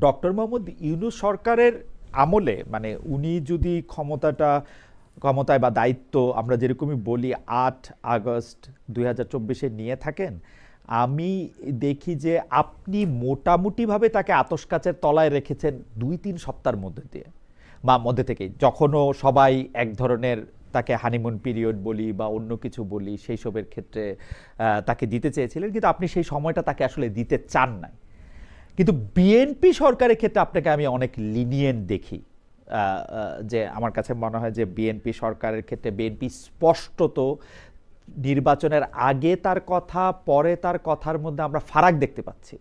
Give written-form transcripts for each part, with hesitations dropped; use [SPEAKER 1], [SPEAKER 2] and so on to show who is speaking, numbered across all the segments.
[SPEAKER 1] Doctor Mohammad Yunus সরকারের আমলে মানে উনি যদি ক্ষমতায় বা দায়িত্ব আমরা যেরকমই বলি 8 আগস্ট 2024 নিয়ে থাকেন, আমি দেখি যে আপনি মোটামুটিভাবে তাকে আতশ কাচের তলায় রেখেছেন 2-3 সপ্তাহের মধ্যে দিয়ে বা মধ্যে থেকেই, যখনও সবাই এক ধরনের তাকে হানিমুন পিরিয়ড বলি বা অন্য কিছু বলি সেই সবের ক্ষেত্রে তাকে দিতে চেয়েছিলেন, কিন্তু আপনি সেই সময়টা তাকে আসলে দিতে চান নাই। কিন্তু বিএনপি সরকারের ক্ষেত্রে আপনাকে আমি অনেক লিনিয়েন্ট দেখি, যে আমার কাছে মনে হয় যে বিএনপি সরকারের ক্ষেত্রে বিএনপি স্পষ্টত নির্বাচনের আগে তার কথা পরে তার কথার মধ্যে আমরা ফারাক দেখতে পাচ্ছি।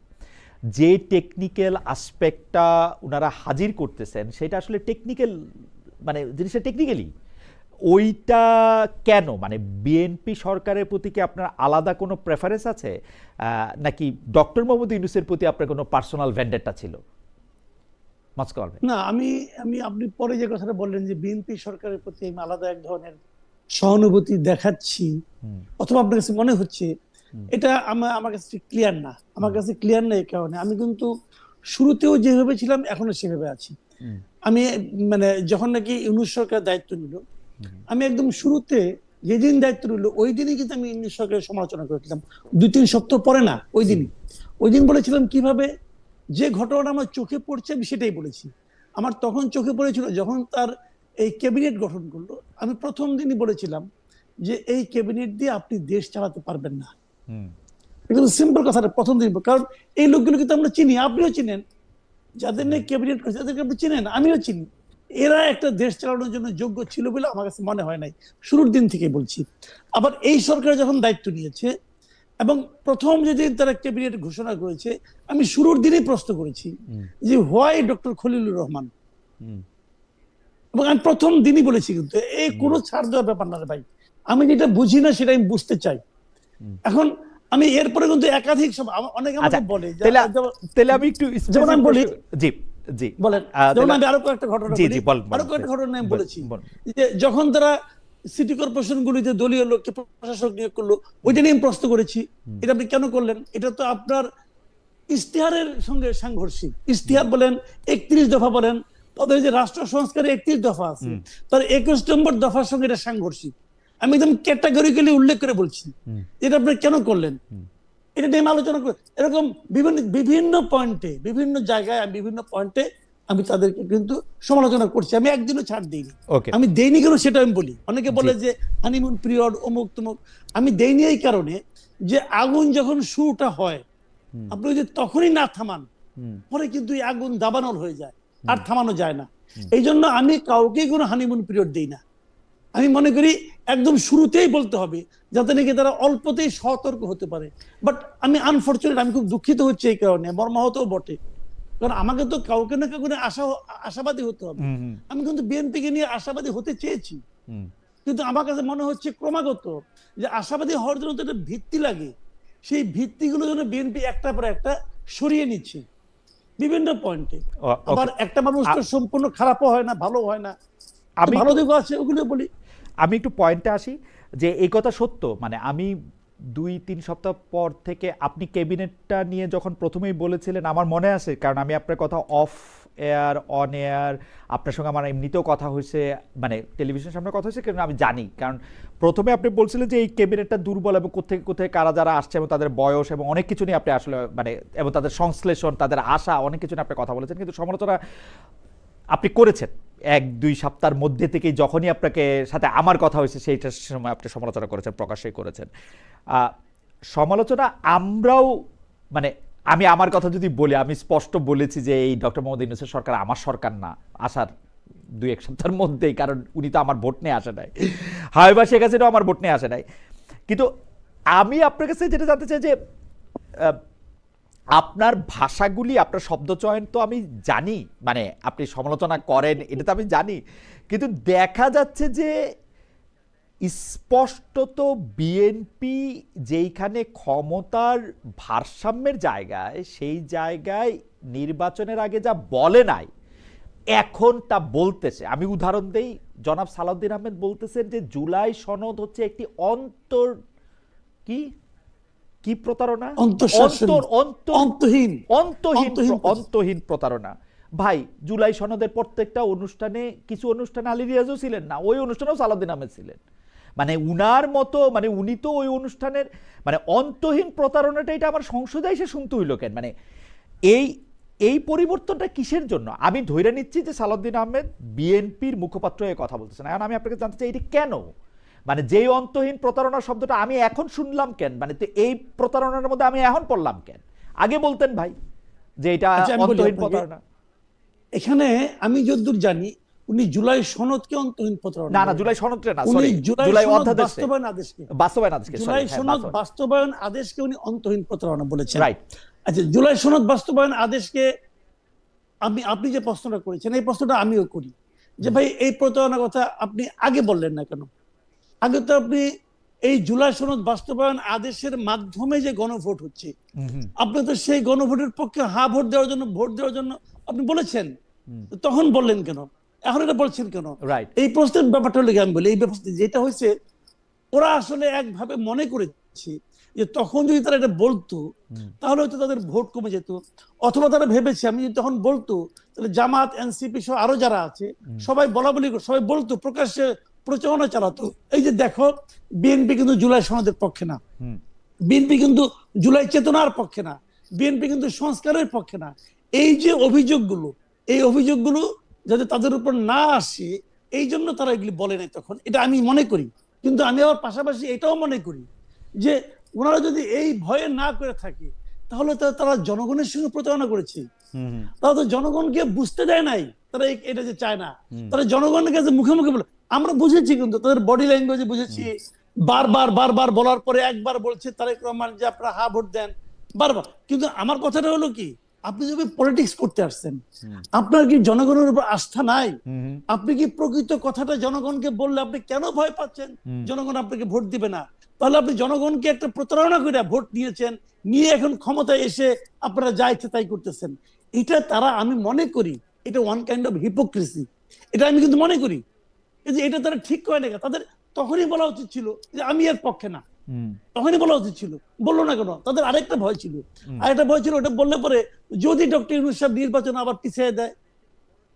[SPEAKER 1] যে টেকনিক্যাল আসপেক্টটা ওনারা হাজির করতেছেন সেটা আসলে টেকনিক্যাল, মানে জিনিসটা টেকনিক্যালি ওইটা কেন, মানে বিএনপি সরকারের প্রতি কি আপনার আলাদা কোনো প্রেফারেন্স আছে, নাকি ডক্টর মোহাম্মদ ইউনূসের প্রতি আপনার কোনো পার্সোনাল ভেন্ডেটটা ছিল?
[SPEAKER 2] না, আমি আমি আপনি পরে যে কথাটা বললেন যে বিএনপি সরকারের প্রতি আমি আলাদা এক ধরনের সহানুভূতি দেখাচ্ছি অথবা আপনার কাছে মনে হচ্ছে, এটা আমার কাছে ক্লিয়ার না। আমার কাছে ক্লিয়ার না এই কারণে আমি কিন্তু শুরুতেও যেভাবে ছিলাম এখনো সেভাবে আছি। আমি মানে যখন নাকি ইউনূস সরকার দায়িত্ব নিল, আমি একদম শুরুতে যেদিন দায়িত্ব নিল ওই দিনই কিন্তু আমি ইউনূস সরকারের সমালোচনা করেছিলাম। 2-3 সপ্তাহ পরে না, ওই দিন বলেছিলাম কিভাবে যে ঘটনাটা আমার চোখে পড়ছে আমি সেটাই বলেছি। আমার তখন চোখে পড়েছিল যখন তার এই ক্যাবিনেট গঠন করলো, আমি প্রথম দিনই বলেছিলাম যে এই ক্যাবিনেট দিয়ে আপনি দেশ চালাতে পারবেন না। কিন্তু সিম্পল কথাটা প্রথম দিন, কারণ এই লোকগুলো কিন্তু আমরা চিনি, আপনিও চিনেন, যাদের নিয়ে ক্যাবিনেট করেছে তাদেরকে আপনি চিনেন, আমিও চিনি। এরা একটা দেশ চালানোর জন্য যোগ্য ছিল বলে আমার কাছে মনে হয় নাই, শুরুর দিন থেকে বলছি। আবার এই সরকার যখন দায়িত্ব নিয়েছে এবং প্রথম যেদিন তারা ক্যাবিনেট ঘোষণা করেছে, আমি শুরুর দিনই প্রশ্ন করেছি যে হোয়াই ডক্টর খলিলুর রহমান, এবং আমি প্রথম দিনই বলেছি কিন্তু এই কোনো ছাড় দেওয়ার ব্যাপার না রে ভাই, আমি যেটা বুঝি না সেটা আমি বুঝতে চাই। এখন আমি এরপরে কিন্তু একাধিক অনেকে আমাকে বলে,
[SPEAKER 1] তাহলে আমি একটু
[SPEAKER 2] যেমন আমি বলি,
[SPEAKER 1] জি জি
[SPEAKER 2] বলেন, যেমন আমি আরো কয়েকটা ঘটনা আমি বলেছি যে যখন তারা সিটি কর্পোরেশন গুলিতে দলীয় লোককে প্রশাসক নিয়োগ করলো, ওইটা নিয়ে আমি প্রশ্ন করেছি, এটা আপনি কেন করলেন? এটা তো আপনার ইশতেহারের সঙ্গে সাংঘর্ষিক। ইশতেহার বলেন, 31 দফা বলেন, তাদের যে রাষ্ট্র সংস্কারে 31 দফা আছে, তার 21 নম্বর দফার সঙ্গে এটা সাংঘর্ষিক। আমি একদম ক্যাটাগরিক্যালি উল্লেখ করে বলছি এটা আপনি কেন করলেন, এটা নিয়ে আলোচনা করে। এরকম বিভিন্ন পয়েন্টে, বিভিন্ন জায়গায়, বিভিন্ন পয়েন্টে আমি তাদেরকে কিন্তু সমালোচনা করছি। আমি একদিনও ছাড় দিইনি। আমি দেইনি কেন সেটা আমি বলি। অনেকে বলে যে হানিমুন পিরিয়ড অমুক তমুক, আমি দেইনি এই কারণে যে আগুন যখন শুরুটা হয় আপনি যদি তখনই না থামান, পরে কিন্তু এই আগুন দাবানল হয়ে যায়, আর থামানো যায় না। এই জন্য আমি কাউকে কোনো হানিমুন পিরিয়ড দিই না। আমি মনে করি একদম শুরুতেই বলতে হবে যাতে নাকি তারা অল্পতেই সতর্ক হতে পারে। বাট আমি আনফরচুনেট, আমি খুব দুঃখিত হচ্ছে এই কারণে, মর্মাহতও বটে, কারণ আমাকে তো কাউকে না কাউকে আশাবাদী হতে হবে। আমি কিন্তু বিএনপিকে নিয়ে আশাবাদী হতে চেয়েছি, কিন্তু আমার কাছে মনে হচ্ছে ক্রমাগত যে আশাবাদী হওয়ার জন্য তো একটা ভিত্তি লাগে, সেই ভিত্তিগুলো যেন বিএনপি একটা পর একটা সরিয়ে নিচ্ছে বিভিন্ন পয়েন্টে। আবার একটা মানুষ তো সম্পূর্ণ খারাপও হয় না, ভালো হয় না, ভালো দিকও আছে, ওগুলো বলি।
[SPEAKER 1] আমি একটু পয়েন্টে আসি যে এই কথা সত্য, মানে আমি 2-3 সপ্তাহ পর থেকে আপনি ক্যাবিনেটটা নিয়ে যখন প্রথমেই বলেছিলেন আমার মনে আছে, কারণ আমি আপনার কথা অফ এয়ার অন এয়ার আপনার সঙ্গে আমার এমনিতেও কথা হয়েছে, মানে টেলিভিশনের সামনে কথা হয়েছে, কারণ আমি জানি, কারণ প্রথমে আপনি বলছিলেন যে এই ক্যাবিনেটটা দুর্বল এবং কোথায় কোথায় কারা যারা আসছে এবং তাদের বয়স এবং অনেক কিছু নিয়ে আপনি আসলে মানে এবং তাদের সংশ্লেষণ, তাদের আশা, অনেক কিছু নিয়ে আপনি কথা বলেছেন, কিন্তু সমালোচনা আপনি করেছেন 1-2 সপ্তাহের মধ্যে থেকে, যখনই আপনাকে সাথে আমার কথা হয়েছে সেইটার সময় আপনি সমালোচনা করেছেন, প্রকাশ্যই করেছেন। সমালোচনা আমরাও, মানে আমি আমার কথা যদি বলি, আমি স্পষ্ট বলেছি যে এই ডক্টর মোহাম্মদ ইউনূসের সরকার আমার সরকার না, আসার 2-1 সপ্তাহের মধ্যেই, কারণ উনি তো আমার ভোট নিয়ে আসে নাই, হায়বা শেখ হাসিনাও আমার ভোট নিয়ে আসে নাই। কিন্তু আমি আপনার কাছে যেটা জানতে চাই যে আপনার ভাষাগুলি, আপনার শব্দচয়ন তো আমি জানি, মানে আপনি সমালোচনা করেন এটা তো আমি জানি, কিন্তু দেখা যাচ্ছে যে স্পষ্টত বিএনপি যেইখানে ক্ষমতার ভারসাম্যের জায়গায়, সেই জায়গায় নির্বাচনের আগে যা বলে নাই এখন তা বলতেছে। আমি উদাহরণ দেই, জনাব সালাউদ্দিন আহমেদ বলতেছেন যে জুলাই সনদ হচ্ছে একটি কি প্রতারণা?
[SPEAKER 2] অন্তহীন
[SPEAKER 1] অন্তহীন প্রতারণা। ভাই, জুলাই সনদের প্রত্যেকটা অনুষ্ঠানে, কিছু অনুষ্ঠানে আলী রিয়াজও ছিলেন না, ওই অনুষ্ঠানেও সালাউদ্দিন আহমেদ ছিলেন। মানে উনার মতো, মানে উনি তো ওই অনুষ্ঠানের, মানে অন্তহীন প্রতারণাটা এটা আমার সংসদে এসে শুনতে হইল কেন? মানে এই পরিবর্তনটা কিসের জন্য? আমি ধরে নিচ্ছি যে সালাউদ্দিন আহমেদ বিএনপির মুখপাত্র হয়ে কথা বলতেছেন, এখন আমি আপনাকে জানতে চাই এটা কেন, মানে যেই অন্তহীন প্রতারণা শব্দটা আমি এখন শুনলাম কেন, মানে তো এই প্রতারণার মধ্যে আমি এখন পড়লাম কেন? আগে বলতেন ভাই যে এটা অন্তহীন প্রতারণা।
[SPEAKER 2] এখানে আমি যতদূর জানি উনি জুলাই সনদকে অন্তহীন প্রতারণা,
[SPEAKER 1] না জুলাই সনদকে না, সরি, জুলাই
[SPEAKER 2] বাস্তবায়ন আদেশকে জুলাই সনদ বাস্তবায়ন আদেশকে উনি অন্তহীন প্রতারণা বলেছেন, রাইট? আচ্ছা, জুলাই সনদ বাস্তবায়ন আদেশকে আপনি যে প্রশ্নটা করেছেন এই প্রশ্নটা আমিও করি যে ভাই এই প্রতারণার কথা আপনি আগে বললেন না কেন? আগে তো আপনি এই জুলাই সনদ বাস্তবায়ন আদেশের মাধ্যমে যে গণভোট হচ্ছে, আপনি তো সেই গণভোটের পক্ষে ভোট দেওয়ার জন্য আপনি বলেছেন, তখন বললেন কেন, এখন এটা বলছেন কেন? এই প্রশ্নের ব্যাপারটা হলে আমি বলি, এই ব্যাপারটা যেটা হয়েছে, ওরা আসলে একভাবে মনে করেছে যে তখন যদি তারা এটা বলতো তাহলে হয়তো তাদের ভোট কমে যেত, অথবা তারা ভেবেছে আমি যদি তখন বলতো তাহলে জামাত, এনসিপি সহ আরো যারা আছে সবাই সবাই বলতো, প্রকাশ্যে প্রচারণা চালাতো, এই যে দেখো বিএনপি কিন্তু জুলাই সনদের পক্ষে না, বিএনপি কিন্তু জুলাই চেতনার পক্ষে না, বিএনপি কিন্তু সংস্কারের পক্ষে না। এই যে অভিযোগগুলো যাতে তাদের উপর না আসে, এই জন্য তারা এগুলি বলে নাই তখন, এটা আমি মনে করি। কিন্তু আমি আবার পাশাপাশি এটাও মনে করি যে ওনারা যদি এই ভয়ে না করে থাকে তাহলে তারা জনগণের সঙ্গে প্রতারণা করেছে, তারা তো জনগণকে বুঝতে দেয় নাই, তারা এটা যে চায় না, তারা জনগণের কাছে মুখে মুখে বলে, আমরা বুঝেছি, কিন্তু তাদের বডি ল্যাঙ্গুয়েজে বুঝেছি, বারবার বলার পরে একবার বলছে তারেক রহমান যে আপনারা ভোট দেন, বারবার। কিন্তু আমার কথাটা হলো কি, আপনি যদি পলিটিক্স করতে আসছেন, আপনার কি জনগণের উপর আস্থা নাই? আপনি কি প্রকৃত কথাটা জনগণকে বললে আপনি কেন ভয় পাচ্ছেন জনগণ আপনাকে ভোট দিবে না? তাহলে আপনি জনগণকে একটা প্রতারণা করে ভোট নিয়েছেন, নিয়ে এখন ক্ষমতায় এসে আপনারা যা ইচ্ছে তাই করতেছেন। এটা তারা, আমি মনে করি এটা ওয়ান কাইন্ড অফ হিপোক্রেসি, এটা আমি কিন্তু মনে করি যে এটা তারা ঠিক করে না। তাদের তখনই বলা উচিত ছিল যে আমি এর পক্ষে না, তখনই বলা উচিত ছিল, বললো না কেন? তাদের আরেকটা ভয় ছিল, ওটা বললে পরে যদি ডক্টর ইউনূস সাহেব নির্বাচন আবার পিছিয়ে দেয়।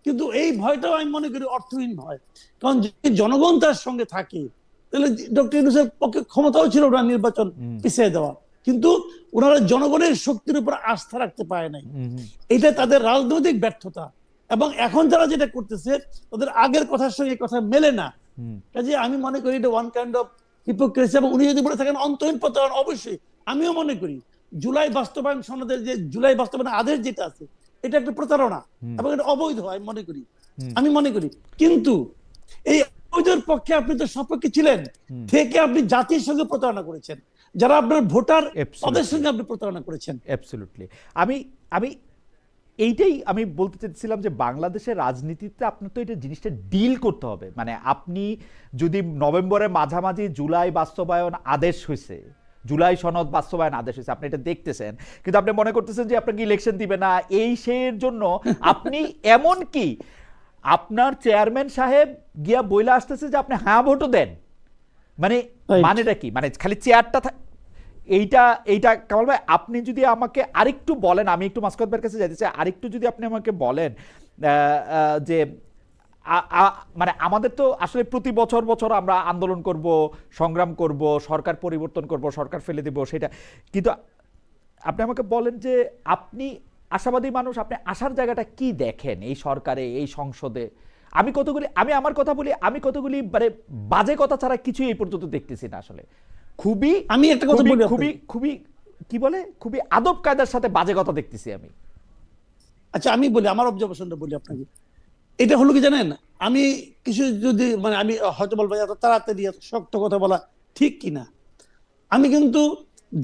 [SPEAKER 2] কিন্তু এই ভয়টাও আমি মনে করি অর্থহীন ভয়, কারণ যদি জনগণ তার সঙ্গে থাকে তাহলে ডক্টর ইউনূসের পক্ষে ক্ষমতাও ছিল ওরা নির্বাচন পিছিয়ে দেওয়া, কিন্তু ওনারা জনগণের শক্তির উপর আস্থা রাখতে পারে নাই, এটা তাদের রাজনৈতিক ব্যর্থতা। এবং এখন যারা যেটা করতেছে তাদের আগের কথার সঙ্গে কথা মেলে না, কাজে আমি মনে করি এটা ওয়ান কাইন্ড অফ হিপোক্রেসি। এবং উনি যদি বলে থাকেন অন্তহীন প্রতারণা, অবশ্যই আমিও মনে করি জুলাই বাস্তবায়ন সনদের যে জুলাই বাস্তবায়ন আদেশ যেটা আছে এটা একটা প্রতারণা এবং এটা অবৈধ আমি মনে করি। কিন্তু এই অবৈধের পক্ষে আপনি তো সপক্ষে ছিলেন থেকে আপনি জাতির সঙ্গে প্রতারণা করেছেন, যারা আপনার ভোটার তাদের সঙ্গে আপনি প্রতারণা করেছেন।
[SPEAKER 1] অ্যাবসলিউটলি। আমি এইটাই আমি বলতে চাইছিলাম যে বাংলাদেশের রাজনীতিতে আপনার তো এটা জিনিসটা ডিল করতে হবে। মানে আপনি যদি নভেম্বরের মাঝামাঝি জুলাই বাস্তবায়ন আদেশ হয়েছে, জুলাই সনদ বাস্তবায়ন আদেশ হয়েছে, আপনি এটা দেখতেছেন, কিন্তু আপনি মনে করতেছেন যে আপনাকে ইলেকশন দিবে না, এই সেই জন্য আপনি এমন কি আপনার চেয়ারম্যান সাহেব গিয়া বইলা আসতেছে যে আপনি হ্যাঁ ভোটও দেন, মানেটা কি? মানে খালি চেয়ারটা এইটা কামাল ভাই, আপনি যদি আমাকে আরেকটু বলেন, আমি একটু মাসকাত ভাইয়ের কাছে যেতে চাই, আরেকটু যদি আপনি আমাকে বলেন যে মানে আমাদের তো আসলে প্রতি বছর আমরা আন্দোলন করব, সংগ্রাম করব, সরকার পরিবর্তন করব, সরকার ফেলে দেব, সেটা, কিন্তু আপনি আমাকে বলেন যে আপনি আশাবাদী মানুষ, আপনি আশার জায়গাটা কি দেখেন এই সরকারে, এই সংসদে? আমি আমার কথা বলি, আমি কতগুলি মানে বাজে কথা ছাড়া কিছুই এই পর্যন্ত দেখতেছি না আসলে। আমি একটা কথা বলি, খুবই কি বলে, খুবই আদব কায়দার সাথে বাজে কথা দেখতেছি আমি।
[SPEAKER 2] আচ্ছা, আমি বলি আমার অবজারভেশনটা বলি আপনাকে। এটা হলো কি জানেন, আমি কিছু যদি মানে আমি হয়তো বলবো এত তাড়াতাড়ি এত শক্ত কথা বলা ঠিক কিনা, আমি কিন্তু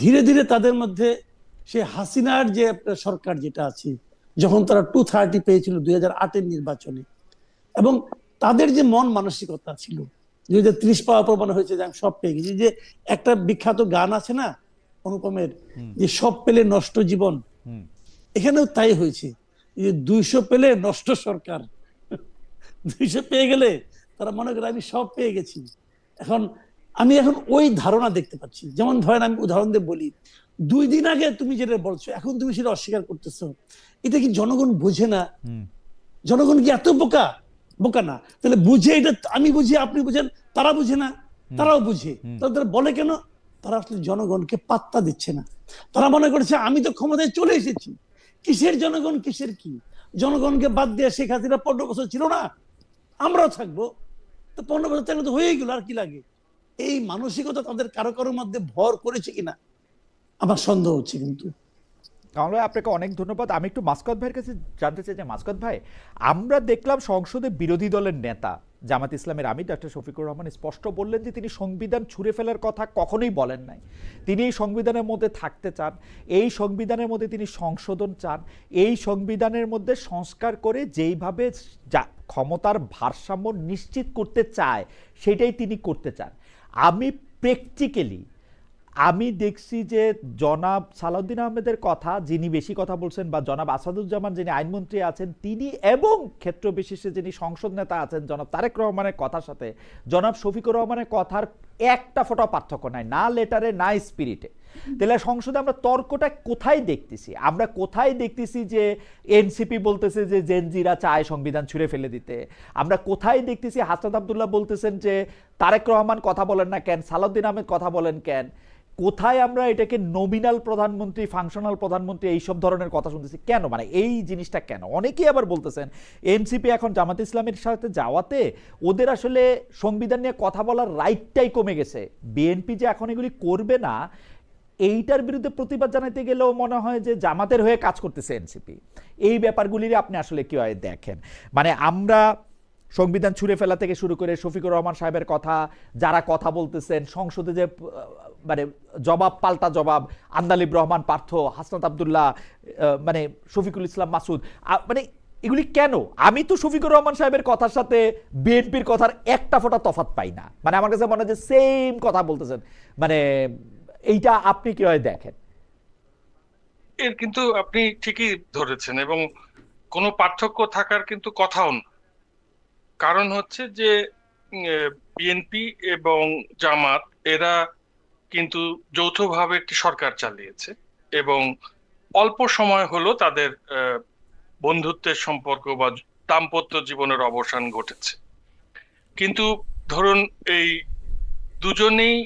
[SPEAKER 2] ধীরে ধীরে তাদের মধ্যে সে হাসিনার যে সরকার যেটা আছে, যখন তারা 230 পেয়েছিল 2008-এর নির্বাচনে, এবং তাদের যে মন মানসিকতা ছিল 2030 পাওয়ার পর মনে হয়েছে যে আমি সব পেয়ে গেছি। যে একটা বিখ্যাত গান আছে না অনুপমের, যে সব পেলে নষ্ট জীবন, এখানেও তাই হয়েছে, যে 200 পেলে নষ্ট সরকার, 200 পেয়ে গেলে তারা মনে করে আমি সব পেয়ে গেছি। আমি এখন ওই ধারণা দেখতে পাচ্ছি। যেমন ধরেন আমি উদাহরণ দিয়ে বলি, 2 দিন আগে তুমি যেটা বলছো এখন তুমি সেটা অস্বীকার করতেছো, এটা কি জনগণ বোঝে না? জনগণ কি এত বোকা? বোকা না। তাহলে বুঝে, এটা আমি বুঝি, আপনি বুঝেন, তারা বুঝে না? তারাও বুঝে। তারা বলে কেন? তারা আসলে জনগণকে পাত্তা দিচ্ছে না। তারা মনে করছে আমি তো ক্ষমতায় চলে এসেছি, কিসের জনগণ, কিসের কি? জনগণকে বাদ দিয়ে শেখ হাসিনা 15 বছর ছিল না, আমরাও থাকবো। তো 15 বছর থাকলে তো হয়েই গেল, আর কি লাগে? এই মানসিকতা তাদের কারো কারোর মধ্যে ভর করেছে কিনা আমার সন্দেহ হচ্ছে। কিন্তু
[SPEAKER 1] কামাল ভাই, আপনাকে অনেক ধন্যবাদ। আমি একটু মাসকাত ভাইয়ের কাছে জানতে চাই যে মাসকাত ভাই, আমরা দেখলাম সংসদে বিরোধী দলের নেতা জামাত ইসলামের আমির ডক্টর শফিকুর রহমান স্পষ্ট বললেন যে তিনি সংবিধান ছুঁড়ে ফেলার কথা কখনোই বলেন নাই। তিনি এই সংবিধানের মধ্যে থাকতে চান, এই সংবিধানের মধ্যে তিনি সংশোধন চান, এই সংবিধানের মধ্যে সংস্কার করে যেইভাবে ক্ষমতার ভারসাম্য নিশ্চিত করতে চায় সেটাই তিনি করতে চান। আমি প্র্যাকটিক্যালি আমি দেখছি যে জনাব সালাউদ্দিন আহমেদের কথা, যিনি বেশি কথা বলছেন, বা জনাব আসাদুজ্জামান যিনি আইনমন্ত্রী আছেন তিনি, এবং ক্ষেত্র বিশেষে যিনি সংসদ নেতা আছেন জনাব তারেক রহমানের কথার সাথে জনাব শফিকুর রহমানের কথার একটা ফোঁটা পার্থক্য নাই, না লেটারে না স্পিরিটে। তাহলে সংসদে আমরা তর্কটা কোথায় দেখতেছি? আমরা কোথায় দেখতেছি যে এনসিপি বলতেছে যে জেনজিরা চায় সংবিধান ছুঁড়ে ফেলে দিতে? আমরা কোথায় দেখতেছি হাসনাত আব্দুল্লাহ বলতেছেন যে তারেক রহমান কথা বলেন না কেন, সালাউদ্দিন আহমেদ কথা বলেন কেন? কোথায় আমরা এটাকে নমিনাল প্রধানমন্ত্রী, ফাংশনাল প্রধানমন্ত্রী এইসব ধরনের কথা শুনতেছি কেন? মানে এই জিনিসটা কেন? অনেকেই আবার বলতেছেন এনসিপি এখন জামাত ইসলামের সাথে যাওয়াতে ওদের আসলে সংবিধান নিয়ে কথা বলার রাইটটাই কমে গেছে। বিএনপি যে এখন এগুলি করবে না, এইটার বিরুদ্ধে প্রতিবাদ জানাতে গেলেও মনে হয় যে জামাতের হয়ে কাজ করতেছে এনসিপি। এই ব্যাপারগুলির আপনি আসলে কিভাবে দেখেন? মানে আমরা সংবিধান ছুঁড়ে ফেলা থেকে শুরু করে শফিকুর রহমান সাহেবের কথা, যারা কথা বলতেছেন সংসদে, যে মানে জবাব পাল্টা জবাব, আন্দালিব রহমান পার্থ, হাসনাত আব্দুল্লাহ, মানে শফিকুল ইসলাম মাসুদ, মানে এগুলি কেন? আমি তো শফিকুর রহমান সাহেবের কথার সাথে বিএনপির কথার একটা ফোঁটা তফাৎ পাই না। মানে আমার কাছে মনে হয় যে সেম কথা বলতেছেন। মানে এইটা আপনি কিভাবে দেখেন?
[SPEAKER 3] এর কিন্তু আপনি ঠিকই ধরেছেন, এবং কোনো পার্থক্য থাকার কিন্তু কথাও না। কারণ হচ্ছে যে বিএনপি এবং জামাত এরা কিন্তু যৌথভাবে একটি সরকার চালিয়েছে, এবং অল্প সময় হলো তাদের বন্ধুত্বের সম্পর্ক বা দাম্পত্য জীবনের অবসান ঘটেছে। কিন্তু ধরুন এই দুজনেই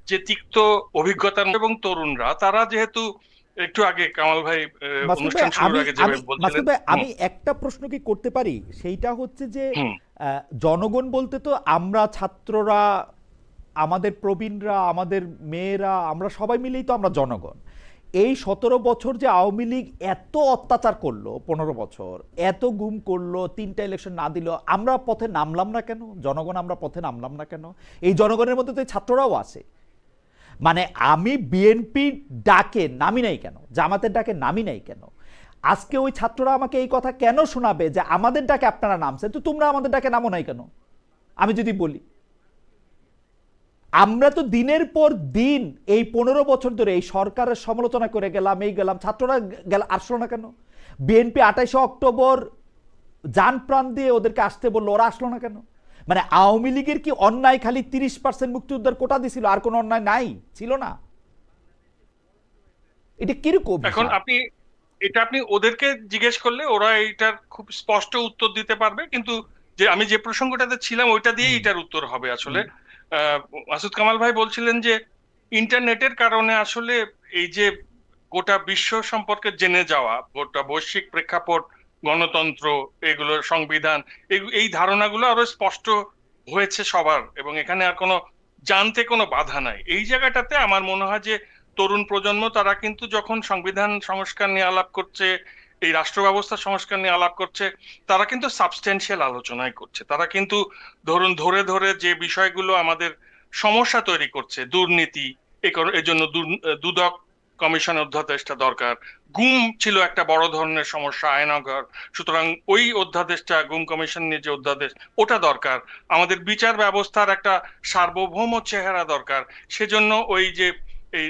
[SPEAKER 3] যে তিক্ত অভিজ্ঞতা, এবং তরুণরা তারা যেহেতু একটু আগে কামাল ভাই অনুষ্ঠান শুরুর আগে যেভাবে বলছিলেন,
[SPEAKER 1] আমি একটা প্রশ্ন কি করতে পারি? সেইটা হচ্ছে যে জনগণ বলতে তো আমরা ছাত্ররা, আমাদের প্রবীণরা, আমাদের মেয়েরা, আমরা সবাই মিলেই তো আমরা জনগণ। এই 17 বছর যে আওয়ামী লীগ এত অত্যাচার করলো, 15 বছর এত গুম করলো, 3টা ইলেকশন না দিল, আমরা পথে নামলাম না কেন? জনগণ আমরা পথে নামলাম না কেন? এই জনগণের মধ্যে তো ছাত্ররাও আছে। মানে আমি বিএনপি ডাকে নামি নাই কেন, জামাতের ডাকে নামি নাই কেন? আজকে ওই ছাত্ররা আমাকে এই কথা কেন শোনাবে যে আমাদের ডাকে আপনারা নামছেন, তো তোমরা আমাদের ডাকে নামো নাই কেন? আমি যদি বলি আমরা তো দিনের পর দিন এই 15 বছর ধরে এই সরকারের সমালোচনা করে গেলাম, এই গেলাম, ছাত্ররা আসলো না কেন? বিএনপি 28 অক্টোবর জান প্রাণ দিয়ে ওদেরকে আসতে বললো, ওরা আসলো না কেন? মানে আওয়ামী লীগের কি অন্যায় খালি 30% মুক্তিযোদ্ধার কোটা দিছিল, আর কোন অন্যায় নাই ছিল না? এটা কিরকম?
[SPEAKER 3] এখন আপনি ওদেরকে জিজ্ঞেস করলে ওরা এইটার খুব স্পষ্ট উত্তর দিতে পারবে, কিন্তু যে আমি যে প্রসঙ্গটাতে ছিলাম ওইটা দিয়ে এটার উত্তর হবে আসলে। মাসুদ কামাল ভাই বলছিলেন যে ইন্টারনেটের কারণে আসলে এই যে গোটা বিশ্ব সম্পর্কে জেনে যাওয়া, গোটা বৈশ্বিক প্রেক্ষাপট, গণতন্ত্র, এগুলোর সংবিধান, এই ধারণাগুলো আরো স্পষ্ট হয়েছে সবার, এবং এখানে আর কোনো জানতে কোনো বাধা নাই। এই জায়গাটাতে আমার মনে হয় যে তরুণ প্রজন্ম তারা কিন্তু যখন সংবিধান সংস্কার নিয়ে আলাপ করছে, এই রাষ্ট্র ব্যবস্থা সংস্কার নিয়ে আলাপ করছে, তারা কিন্তু সাবস্টেন্সিয়াল আলোচনাই করছে। তারা কিন্তু ধরুন ধরে ধরে যে বিষয়গুলো আমাদের সমস্যা তৈরি করছে, দুর্নীতি, এর জন্য দুদক কমিশনের অধ্যাদেশটা দরকার, গুম ছিল একটা বড় ধরনের সমস্যা, আয়নাঘর, সুতরাং ওই অধ্যাদেশটা, গুম কমিশন নিয়ে যে অধ্যাদেশ, ওটা দরকার। আমাদের বিচার ব্যবস্থার একটা সার্বভৌম চেহারা দরকার, সেজন্য ওই যে এই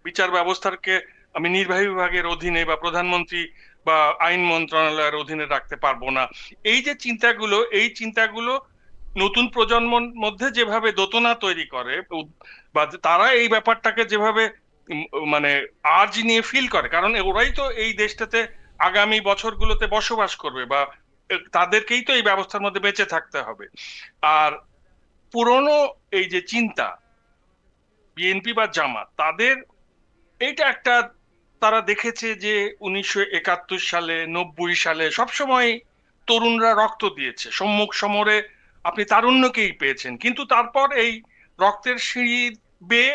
[SPEAKER 3] বিচার ব্যবস্থাকে আমি নির্বাহী বিভাগের অধীনে বা প্রধানমন্ত্রী বা আইন মন্ত্রণালয়ের অধীনে রাখতে পারবো না। এই যে চিন্তাগুলো, এই চিন্তাগুলো নতুন প্রজন্মের মধ্যে যেভাবে দোতনা তৈরি করে, বা তারা এই ব্যাপারটাকে যেভাবে মানে আর্জ নিয়ে ফিল করে, কারণ ওরাই তো এই দেশটাতে আগামী বছরগুলোতে বসবাস করবে, বা তাদেরকেই তো এই ব্যবস্থার মধ্যে বেঁচে থাকতে হবে। আর পুরনো এই যে চিন্তা বিএনপি বা জামাত, তাদের এইটা একটা, তারা দেখেছে যে 1971 সালে 90 সালে সবসময় তরুণরা রক্ত দিয়েছে, সম্মুখ সমরে আপনি তারুণ্যকেই পেয়েছেন, কিন্তু তারপর এই রক্তের সিঁড়ি বেয়ে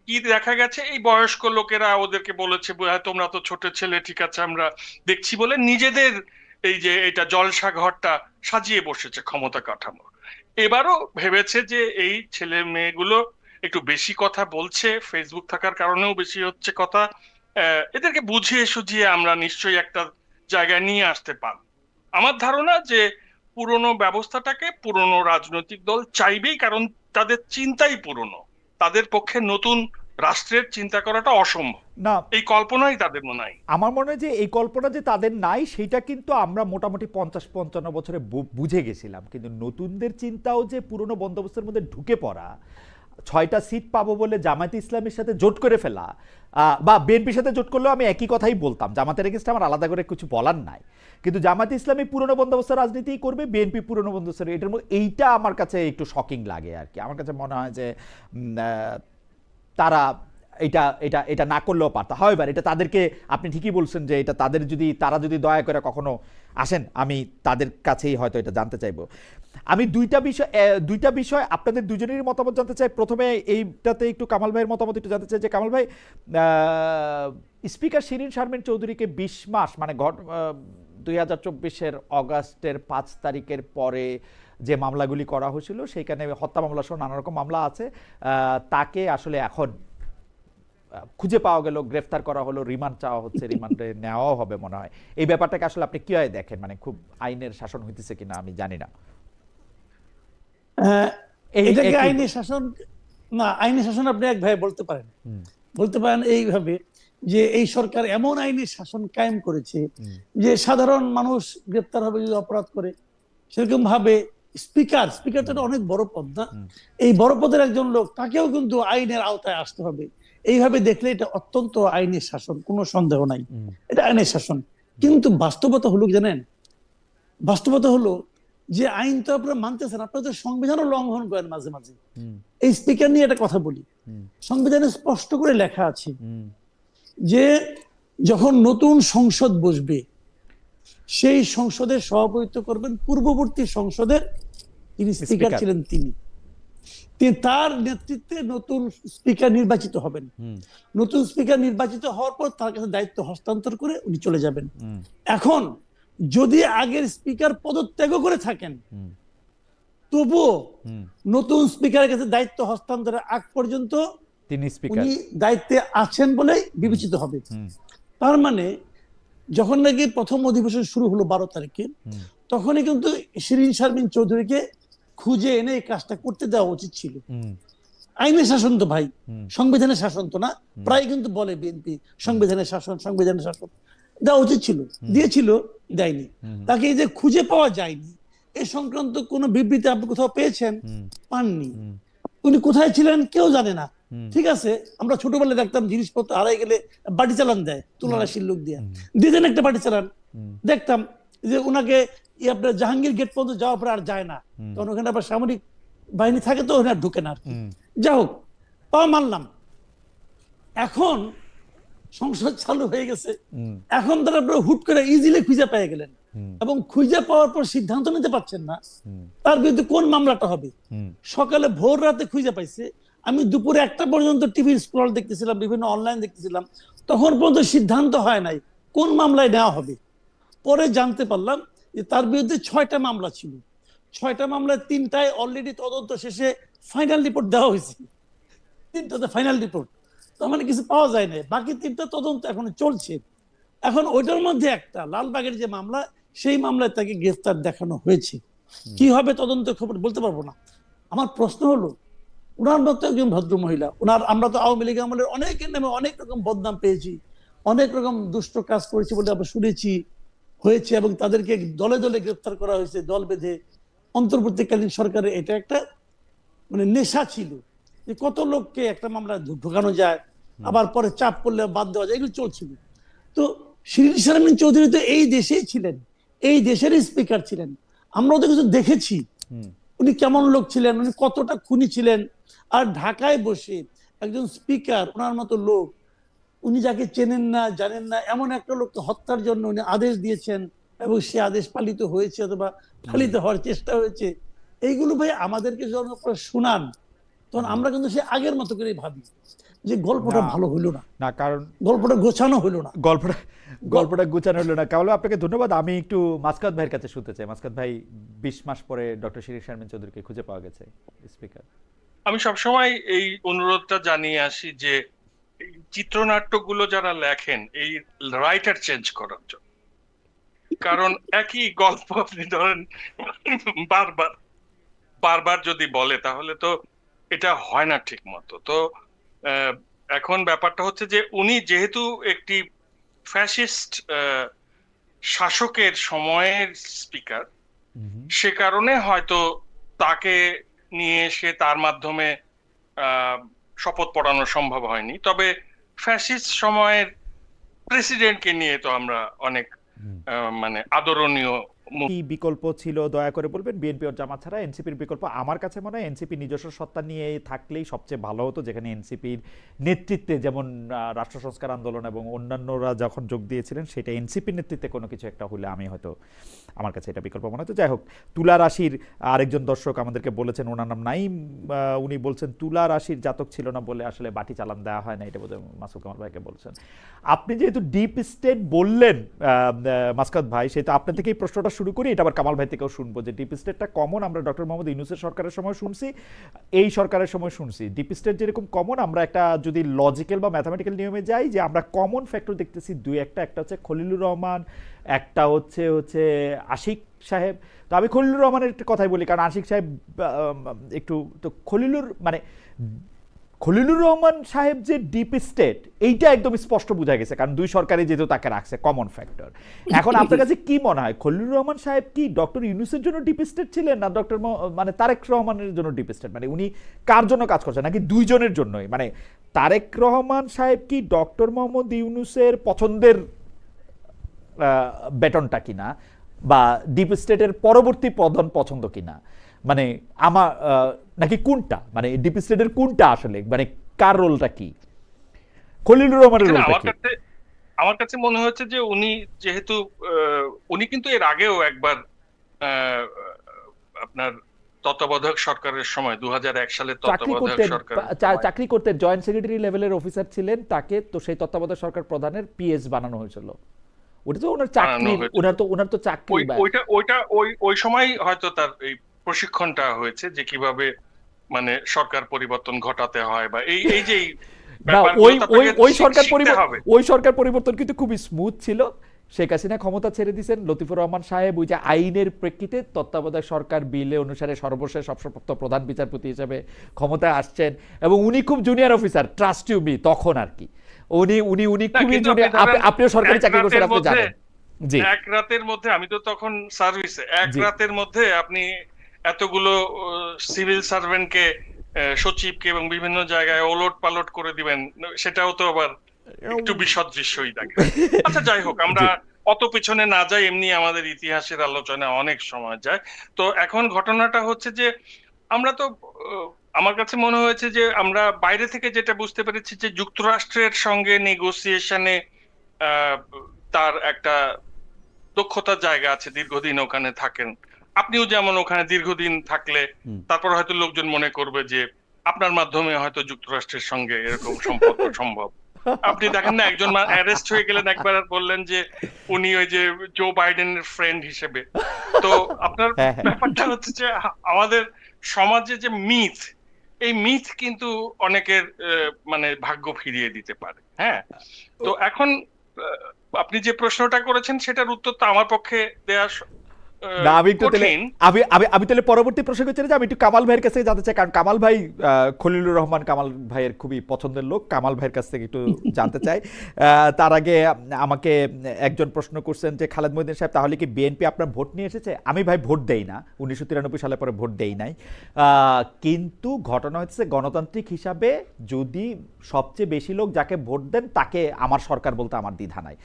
[SPEAKER 3] কি দেখা গেছে, এই বয়স্ক লোকেরা ওদেরকে বলেছে তোমরা তো ছোট ছেলে, ঠিক আছে আমরা দেখছি বলে নিজেদের এই যে এটা জলসা ঘরটা সাজিয়ে বসেছে ক্ষমতা কাঠামো। এবারও ভেবেছে যে এই ছেলে মেয়েগুলো একটু বেশি কথা বলছে, ফেসবুক থাকার কারণেও বেশি হচ্ছে কথা, এদেরকে বুঝিয়ে সুঝিয়ে আমরা নিশ্চয়ই একটা জায়গায় নিয়ে আসতে পারব। আমার ধারণা যে পুরনো ব্যবস্থাটাকে পুরনো রাজনৈতিক দল চাইবেই, কারণ তাদের চিন্তাই পুরনো, তাদের পক্ষে নতুন রাষ্ট্রের চিন্তা করাটা অসম্ভব,
[SPEAKER 1] না
[SPEAKER 3] এই কল্পনাই তাদের মনে নাই।
[SPEAKER 1] আমার মনে হয় যে এই কল্পনা যে তাদের নাই সেটা কিন্তু আমরা মোটামুটি 50-55 বছরে বুঝে গেছিলাম, কিন্তু নতুনদের চিন্তাও যে পুরনো বন্দোবস্তের মধ্যে ঢুকে পড়া, 6টা সিট পাবো বলে জামায়াতে ইসলামের সাথে জোট করে ফেলা, বা বিএনপির সাথে জোট করলেও আমি একই কথাই বলতাম, জামাতের এগেইনস্টে আমার আলাদা করে কিছু বলার নাই, কিন্তু জামায়াতে ইসলামী পুরনো বন্দোবস্তের রাজনীতি করবে, বিএনপি পুরনো বন্দোবস্তের, এটার মধ্যে এইটা আমার কাছে একটু শকিং লাগে আর কি। আমার কাছে মনে হয় যে তারা এটা এটা এটা না করলেও পারত। হাওয়েভার এটা তাদেরকে, আপনি ঠিকই বলছেন যে এটা তাদের, যদি তারা যদি দয়া করে কখনো আসেন, আমি তাদের কাছেই হয়তো এটা জানতে চাইবো। আমি দুইটা বিষয় আপনাদের দুজনেরই মতামত জানতে চাই। প্রথমে এইটাতে একটু কামাল ভাইয়ের মতামত একটু জানতে চাই যে কামাল ভাই, স্পিকার শিরীন শারমিন চৌধুরীকে 20 মাস মানে 2024-এর অগাস্টের 5 তারিখের পরে যে মামলাগুলি করা হয়েছিল, সেইখানে হত্যা মামলা সহ নানা রকম মামলা আছে, তাকে আসলে এখন খুঁজে পাওয়া গেল, গ্রেফতার করা হলো, রিমান্ড চাওয়া হচ্ছে, রিমান্ডে নেওয়াও হবে মনে হয়। এই ব্যাপারটাকে আসলে আপনি কিভাবে দেখেন, মানে খুব আইনের শাসন হইতেছে কিনা আমি জানি না।
[SPEAKER 2] এটাকে আইনি শাসন না, আইনি শাসন আপনি এক ভাই বলতে পারেন এইভাবে যে এই সরকার এমন আইনি শাসন কায়েম করেছে যে সাধারণ মানুষ গ্রেফতার হবে যদি অপরাধ করে। সেরকম ভাবে স্পিকার তো অনেক বড় পদ না, এই বড় পদের একজন লোক, তাকেও কিন্তু আইনের আওতায় আসতে হবে। এইভাবে দেখলে এটা অত্যন্ত আইনি শাসন, কোনো সন্দেহ নাই, এটা আইনি শাসন। কিন্তু বাস্তবতা হলো জানেন, বাস্তবতা হলো যে আইন তো আপনারা মানতেছেন, আপনারা তো সংবিধানও লঙ্ঘন করেন মাঝে মাঝে। এই স্পিকার নিয়ে একটা কথা বলি, সংবিধানে স্পষ্ট করে লেখা আছে যে যখন নতুন সংসদ বসবে, সেই সংসদের সভাপতিত্ব করবেন পূর্ববর্তী সংসদের যিনি স্পিকার ছিলেন তিনি তার নেতৃত্বে নতুন স্পিকার নির্বাচিত হবেন। নতুন স্পিকার নির্বাচিত হওয়ার পর তার কাছে দায়িত্ব হস্তান্তর করে উনি চলে যাবেন। এখন যদি আগের স্পিকার পদত্যাগ করে থাকেন, তবুও নতুন স্পিকারের কাছে দায়িত্ব হস্তান্তরের আগ পর্যন্ত উনি দায়িত্বে আছেন বলে বিবেচিত হবে। তার মানে যখন নাকি প্রথম অধিবেশন শুরু হলো 12 তারিখে, তখনই কিন্তু শিরীন শারমিন চৌধুরীকে খুঁজে এনে এই কাজটা করতে দেওয়া উচিত ছিল। আইনের শাসন তো ভাই, সংবিধানের শাসন তো না। প্রায় কিন্তু বলে বিএনপি সংবিধানের শাসন, সংবিধানের শাসন, দেওয়া উচিত ছিল, দিয়েছিল, দেয়নি। তাকে এই যে খুঁজে পাওয়া যায়নি, এ সংক্রান্ত কোন বিবৃতি আপনি কোথাও পেয়েছেন? পাননি। উনি কোথায় ছিলেন কেউ জানে না। ঠিক আছে, আমরা ছোটবেলায় দেখতাম জিনিসপত্র হারাই গেলে বাড়ি চালান দেয়, তুলারাশির লোক দিয়ে দিতেন একটা বাড়ি চালান। দেখতাম যে ওনাকে আপনার জাহাঙ্গীর গেট পর্যন্ত যাওয়ার পরে আর যায় না, কারণ ওখানে আবার সামরিক বাহিনী থাকে তো, ওখানে আর ঢুকে না। যা হোক, পাওয়া মানলাম। এখন সংসদ চালু হয়ে গেছে, এখন তারা হুট করে ইজিলি খুঁজে পেয়ে গেলেন, এবং খুঁজে পাওয়ার পর সিদ্ধান্ত নিতে পারছেন না তার বিরুদ্ধে কোন মামলাটা হবে। সকালে ভোর রাতে খুঁজে পাইছে, আমি দুপুরে 1টা পর্যন্ত টিভির স্ক্রল দেখতেছিলাম, বিভিন্ন অনলাইন দেখতেছিলাম, তখন পর্যন্ত সিদ্ধান্ত হয় নাই কোন মামলায় নেওয়া হবে। পরে জানতে পারলাম যে তার বিরুদ্ধে 6টা মামলা ছিল। 6টা মামলায় 3টায় অলরেডি তদন্ত শেষে ফাইনাল রিপোর্ট দেওয়া হয়েছে, 3টাতে ফাইনাল রিপোর্ট, তার মানে কিছু পাওয়া যায় না। বাকি 3টা তদন্ত এখন চলছে। এখন ওইটার মধ্যে একটা লালবাগের যে মামলা, সেই মামলায় তাকে গ্রেফতার দেখানো হয়েছে। কি হবে তদন্ত খবর বলতে পারবো না। আমার প্রশ্ন হলো, ওনার মতো একজন ভদ্র মহিলা, ওনার, আমরা তো আওয়ামী লীগ আমলের অনেকের নামে অনেক রকম বদনাম পেয়েছি, অনেক রকম দুষ্ট কাজ করেছি বলে আমরা শুনেছি হয়েছে, এবং তাদেরকে দলে দলে গ্রেফতার করা হয়েছে, দল বেঁধে। অন্তর্বর্তীকালীন সরকারের এটা একটা মানে নেশা ছিল যে কত লোককে একটা মামলা ঢুকানো যায়, আবার পরে চাপ পড়লে বাদ দেওয়া যায়, এগুলো চলছিল। তো শিরীন শারমিন চৌধুরী তো এই দেশেই ছিলেন, এই দেশেরই স্পিকার ছিলেন, আমরাও তো কিছু দেখেছি উনি কেমন লোক ছিলেন, উনি কতটা খুনি ছিলেন। আর ঢাকায় বসে একজন স্পিকার, ওনার মতো লোক, উনি যাকে চেনেন না জানেন না এমন একটা লোককে হত্যার জন্য উনি আদেশ দিয়েছেন এবং সে আদেশ পালিত হয়েছে অথবা পালিত হওয়ার চেষ্টা হয়েছে। এইগুলো ভাই আমাদেরকে যখন আপনারা শোনান তখন আমরা কিন্তু সে আগের মতো করে ভাবি যে গল্পটা ভালো হলো না,
[SPEAKER 1] না কারণ
[SPEAKER 2] গল্পটা গোছানো হলো না,
[SPEAKER 1] গল্পটা গুছানো হলো না। কামাল ভাই, আপনাকে ধন্যবাদ। আমি একটু মাসকাত ভাইয়ের কাছে শুনতে চাই। মাসকাত ভাই, 20 মাস পরে ডক্টর শিরীন শারমিন চৌধুরীকে খুঁজে পাওয়া গেছে স্পিকার।
[SPEAKER 3] আমি সবসময় এই অনুরোধটা জানিয়ে আসি যে এই চিত্রনাট্যগুলো যারা লেখেন এই রাইটার চেঞ্জ করার জন্য, কারণ একই গল্প আপনি ধরেন বারবার বারবার যদি বলে তাহলে তো এটা হয় না ঠিক মতো। তো এখন ব্যাপারটা হচ্ছে যে উনি যেহেতু একটি ফ্যাসিস্ট শাসকের সময়ের স্পিকার, সে কারণে হয়তো তাকে নিয়ে এসে তার মাধ্যমে শপথ পড়ানো সম্ভব হয়নি। তবে ফ্যাসিস্ট সময়ের প্রেসিডেন্টকে নিয়ে তো আমরা অনেক মানে আদরণীয়।
[SPEAKER 1] কি বিকল্প ছিল দয়া করে বলবেন? বিএনপি ও জামাত ছাড়া এনসিপির বিকল্প? আমার কাছে মনে হয় এনসিপি নিজস্ব সত্তা নিয়ে থাকলেই সবচেয়ে ভালো হতো, যেখানে এনসিপির নেতৃত্বে যেমন রাষ্ট্র সংস্কার আন্দোলন এবং অন্যান্যরা যখন যোগ দিয়েছিলেন, সেটা এনসিপির নেতৃত্বে কোনো কিছু একটা হলে আমি হয়তো, আমার কাছে এটা বিকল্প মনে হতো। যাই হোক, তুলা রাশির আরেকজন দর্শক আমাদেরকে বলেছেন, ওনার নাম নাইম, উনি বলছেন তুলা রাশির জাতক ছিল না বলে আসলে বাটি চালান দেওয়া হয় না, এটা বোধহয় মাসুদ কামাল ভাইকে বলছেন। আপনি যেহেতু ডিপ স্টেট বললেন মাসকাত ভাই, সেহেতু আপনার থেকেই প্রশ্নটা শুরু করি, এটা আবার কামাল ভাই থেকেও শুনবো যে ডিপ স্টেটটা কমন আমরা ডক্টর মোহাম্মদ ইউনূসের সরকারের সময় শুনছি, এই সরকারের সময় শুনছি। ডিপ স্টেট যেরকম কমন, আমরা একটা যদি লজিক্যাল বা ম্যাথামেটিক্যাল নিয়মে যাই, যে আমরা কমন ফ্যাক্টর দেখতেছি দুই একটা হচ্ছে খলিলুর রহমান, একটা হচ্ছে আশিক সাহেব। তো আমি খলিলুর রহমানের কথাই বলি, কারণ আশিক সাহেব একটু তো খলিলুর রহমান সাহেব যে ডিপ স্টেট, এইটা একদম স্পষ্ট বোঝা গেছে, কারণ দুই সরকারই যেহেতু তাকে রাখছে, কমন ফ্যাক্টর। এখন আপনার কাছে কি মনে হয়, খলিলুর রহমান সাহেব কি ডক্টর ইউনূসের জন্য ডিপ স্টেট ছিলেন, না ডক্টর মানে তারেক রহমানের জন্য ডিপ স্টেট? মানে উনি কার জন্য কাজ করছেন, নাকি দুইজনের জন্যই? মানে তারেক রহমান সাহেব কি ডক্টর মোহাম্মদ ইউনূসের পছন্দের বেটনটা কিনা, বা ডিপ স্টেটের পরবর্তী প্রধান পছন্দ কিনা, মানে আমার নাকি কোনটা, মানে ডিপ স্টেটের কোনটা আসলে, মানে কার রোলটা কি, খলিলুর রহমানের রোলটা কি?
[SPEAKER 3] আমার কাছে মনে হচ্ছে যে উনি যেহেতু উনি কিন্তু এর আগেও একবার আপনার তত্ত্বাবধায়ক সরকারের সময় 2001 সালে তত্ত্বাবধায়ক সরকার
[SPEAKER 1] চাকরি করতে জয়েন্ট সেক্রেটারি লেভেলের অফিসার ছিলেন, তাকে তো সেই তত্ত্বাবধায়ক সরকার প্রধানের পিএস বানানো হয়েছিল। ওটা তো ওনার চাকরি, ওনার তো চাকরি।
[SPEAKER 3] ওই সময় হয়তো তার এই প্রশিক্ষণটা হয়েছে যে কিভাবে মানে সরকার পরিবর্তন ঘটাতে হয়, বা এই যে
[SPEAKER 1] ওই সরকার পরিবর্তন কিন্তু খুব স্মুথ ছিল। শেখ হাসিনা ক্ষমতা ছেড়ে দিয়েছেন, লতিফুর রহমান সাহেব ওই যে আইনের প্রেক্ষিতে তত্ত্বাবধায়ক সরকার বিলে অনুসারে সর্বশেষ অবসরপ্রাপ্ত প্রধান বিচারপতি হিসেবে ক্ষমতায় আসছেন, এবং উনি খুব junior officer, trust you me, তখন আর কি উনি খুবই জুনিয়র। আপনিও সরকারি চাকরি করছেন, আপনি জানেন।
[SPEAKER 3] জি, এক রাতের মধ্যে, আমি তো তখন সার্ভিসে, এক রাতের মধ্যে আপনি এতগুলো সিভিল সার্ভেন্টকে, সচিবকে এবং বিভিন্ন জায়গায় ওলট পালট করে দিবেন, সেটাও তো আবার একটু বিশদ দৃশ্যই থাকে। আচ্ছা, যাই হোক, আমরা অত পিছনে না যাই, এমনি আমাদের ইতিহাসের আলোচনা অনেক সময় যায়। তো এখন ঘটনাটা হচ্ছে যে আমরা তো, আমার কাছে মনে হয়েছে যে আমরা বাইরে থেকে যেটা বুঝতে পেরেছি যে যুক্তরাষ্ট্রের সঙ্গে নেগোসিয়েশনে তার একটা দক্ষতার জায়গা আছে, দীর্ঘদিন ওখানে থাকেন। আপনিও যেমন ওখানে দীর্ঘদিন থাকলে তারপর হয়তো লোকজন মনে করবে যে আপনার মাধ্যমে হয়তো যুক্তরাষ্ট্রের সঙ্গে এরকম সম্পর্ক সম্ভব। আপনি দেখেন না, একজন অ্যারেস্ট হয়ে গেলেন একবার, আর বললেন যে উনি ওই যে জো বাইডেনের ফ্রেন্ড হিসেবে। তো আপনার ব্যাপারটা হচ্ছে যে আমাদের সমাজে যে মিথ, এই মিথ কিন্তু অনেকের মানে ভাগ্য ফিরিয়ে দিতে পারে। হ্যাঁ, তো এখন আপনি যে প্রশ্নটা করেছেন সেটার উত্তর তো আমার পক্ষে দেওয়া
[SPEAKER 1] না আমি একটু তাহলে
[SPEAKER 3] কঠিন।
[SPEAKER 1] আমি তাহলে পরবর্তী প্রসঙ্গে চলে যাই। আমি একটু কামাল ভাইয়ের কাছে জানতে চাই, কারণ কামাল ভাই খলিলুর রহমান কামাল ভাইয়ের খুবই পছন্দের লোক। কামাল ভাইয়ের কাছ থেকে একটু জানতে চাই। তার আগে আমাকে একজন প্রশ্ন করছেন যে খালেদ মহিউদ্দিন সাহেব, তাহলে কি বিএনপি আপনার ভোট নিয়ে এসেছে? আমি ভাই ভোট দেই না, 1993 সালে পরে ভোট দেই নাই। কিন্তু ঘটনা হচ্ছে গণতান্ত্রিক হিসাবে যদি সবচেয়ে বেশি লোক যাকে ভোট দেন তাকে আমার সরকার বলতে আমার দ্বিধা নাই।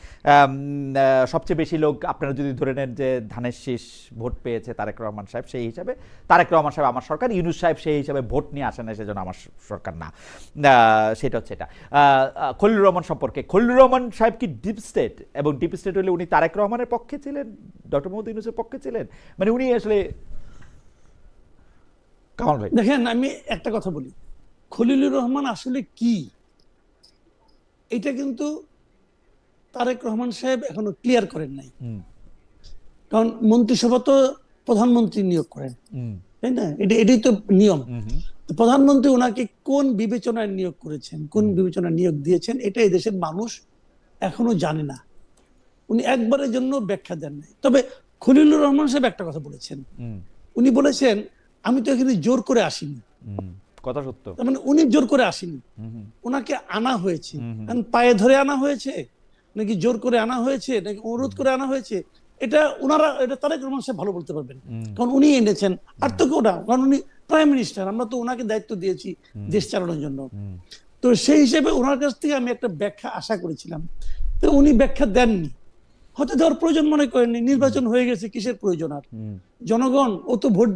[SPEAKER 1] সবচেয়ে বেশি লোক আপনারা যদি ধরে নেন যে ধানের শীষ ভোট পেয়েছে তারেক রহমান সাহেব, সেই হিসাবে তারেক রহমান সাহেব আমার সরকার, ইউনূস সাহেব সেই হিসাবে ভোট নিয়ে আসে না, সেজন্য আমার সরকার না। সেটা হচ্ছে এটা। খলিলুর রহমান সম্পর্কে, খলিলুর রহমান সাহেব কি ডিপ স্টেট? এবং ডিপ স্টেট হলে উনি তারেক রহমানের পক্ষে ছিলেন, ডক্টর মোহাম্মদ ইউনূসের পক্ষে ছিলেন? মানে উনি আসলে কামাল ভাই
[SPEAKER 2] দেখেন, আমি একটা কথা বলি, খলিলুর রহমান আসলে কি এটা কিন্তু তারেক রহমান সাহেব এখনো ক্লিয়ার করেন নাই। কারণ মন্ত্রিসভা তো প্রধানমন্ত্রী নিয়োগ করেন, তাই না? এটাই তো নিয়ম। প্রধানমন্ত্রী ওনাকে কোন বিবেচনায় নিয়োগ করেছেন, কোন বিবেচনায় নিয়োগ দিয়েছেন, এটা এই দেশের মানুষ এখনো জানে না। উনি একবারের জন্য ব্যাখ্যা দেন নাই। তবে খলিলুর রহমান সাহেব একটা কথা বলেছেন, উনি বলেছেন আমি তো এখানে জোর করে আসিনি।
[SPEAKER 1] কথা সত্য।
[SPEAKER 2] মানে উনি জোর করে আসেনি, ওনাকে আনা হয়েছে। পায়ে ধরে আনা হয়েছে নাকি জোর করে আনা হয়েছে নাকি অনুরোধ করে আনা হয়েছে, এটা ওনারা, এটা তারেক রহমান সাহেব ভালো বলতে পারবেন, কারণ উনি এনেছেন। আর তো কেউ না, কারণ উনি প্রাইম মিনিস্টার, আমরা তো ওনাকে দায়িত্ব দিয়েছি দেশ চালানোর জন্য। তো সেই হিসেবে ওনার কাছ থেকে আমি একটা ব্যাখ্যা আশা করেছিলাম, তো উনি ব্যাখ্যা দেননি। হতে দেওয়ার প্রয়োজন মনে করেননি, নির্বাচন হয়ে গেছে, কিসের প্রয়োজন আর? জনগণ ও তো ভোট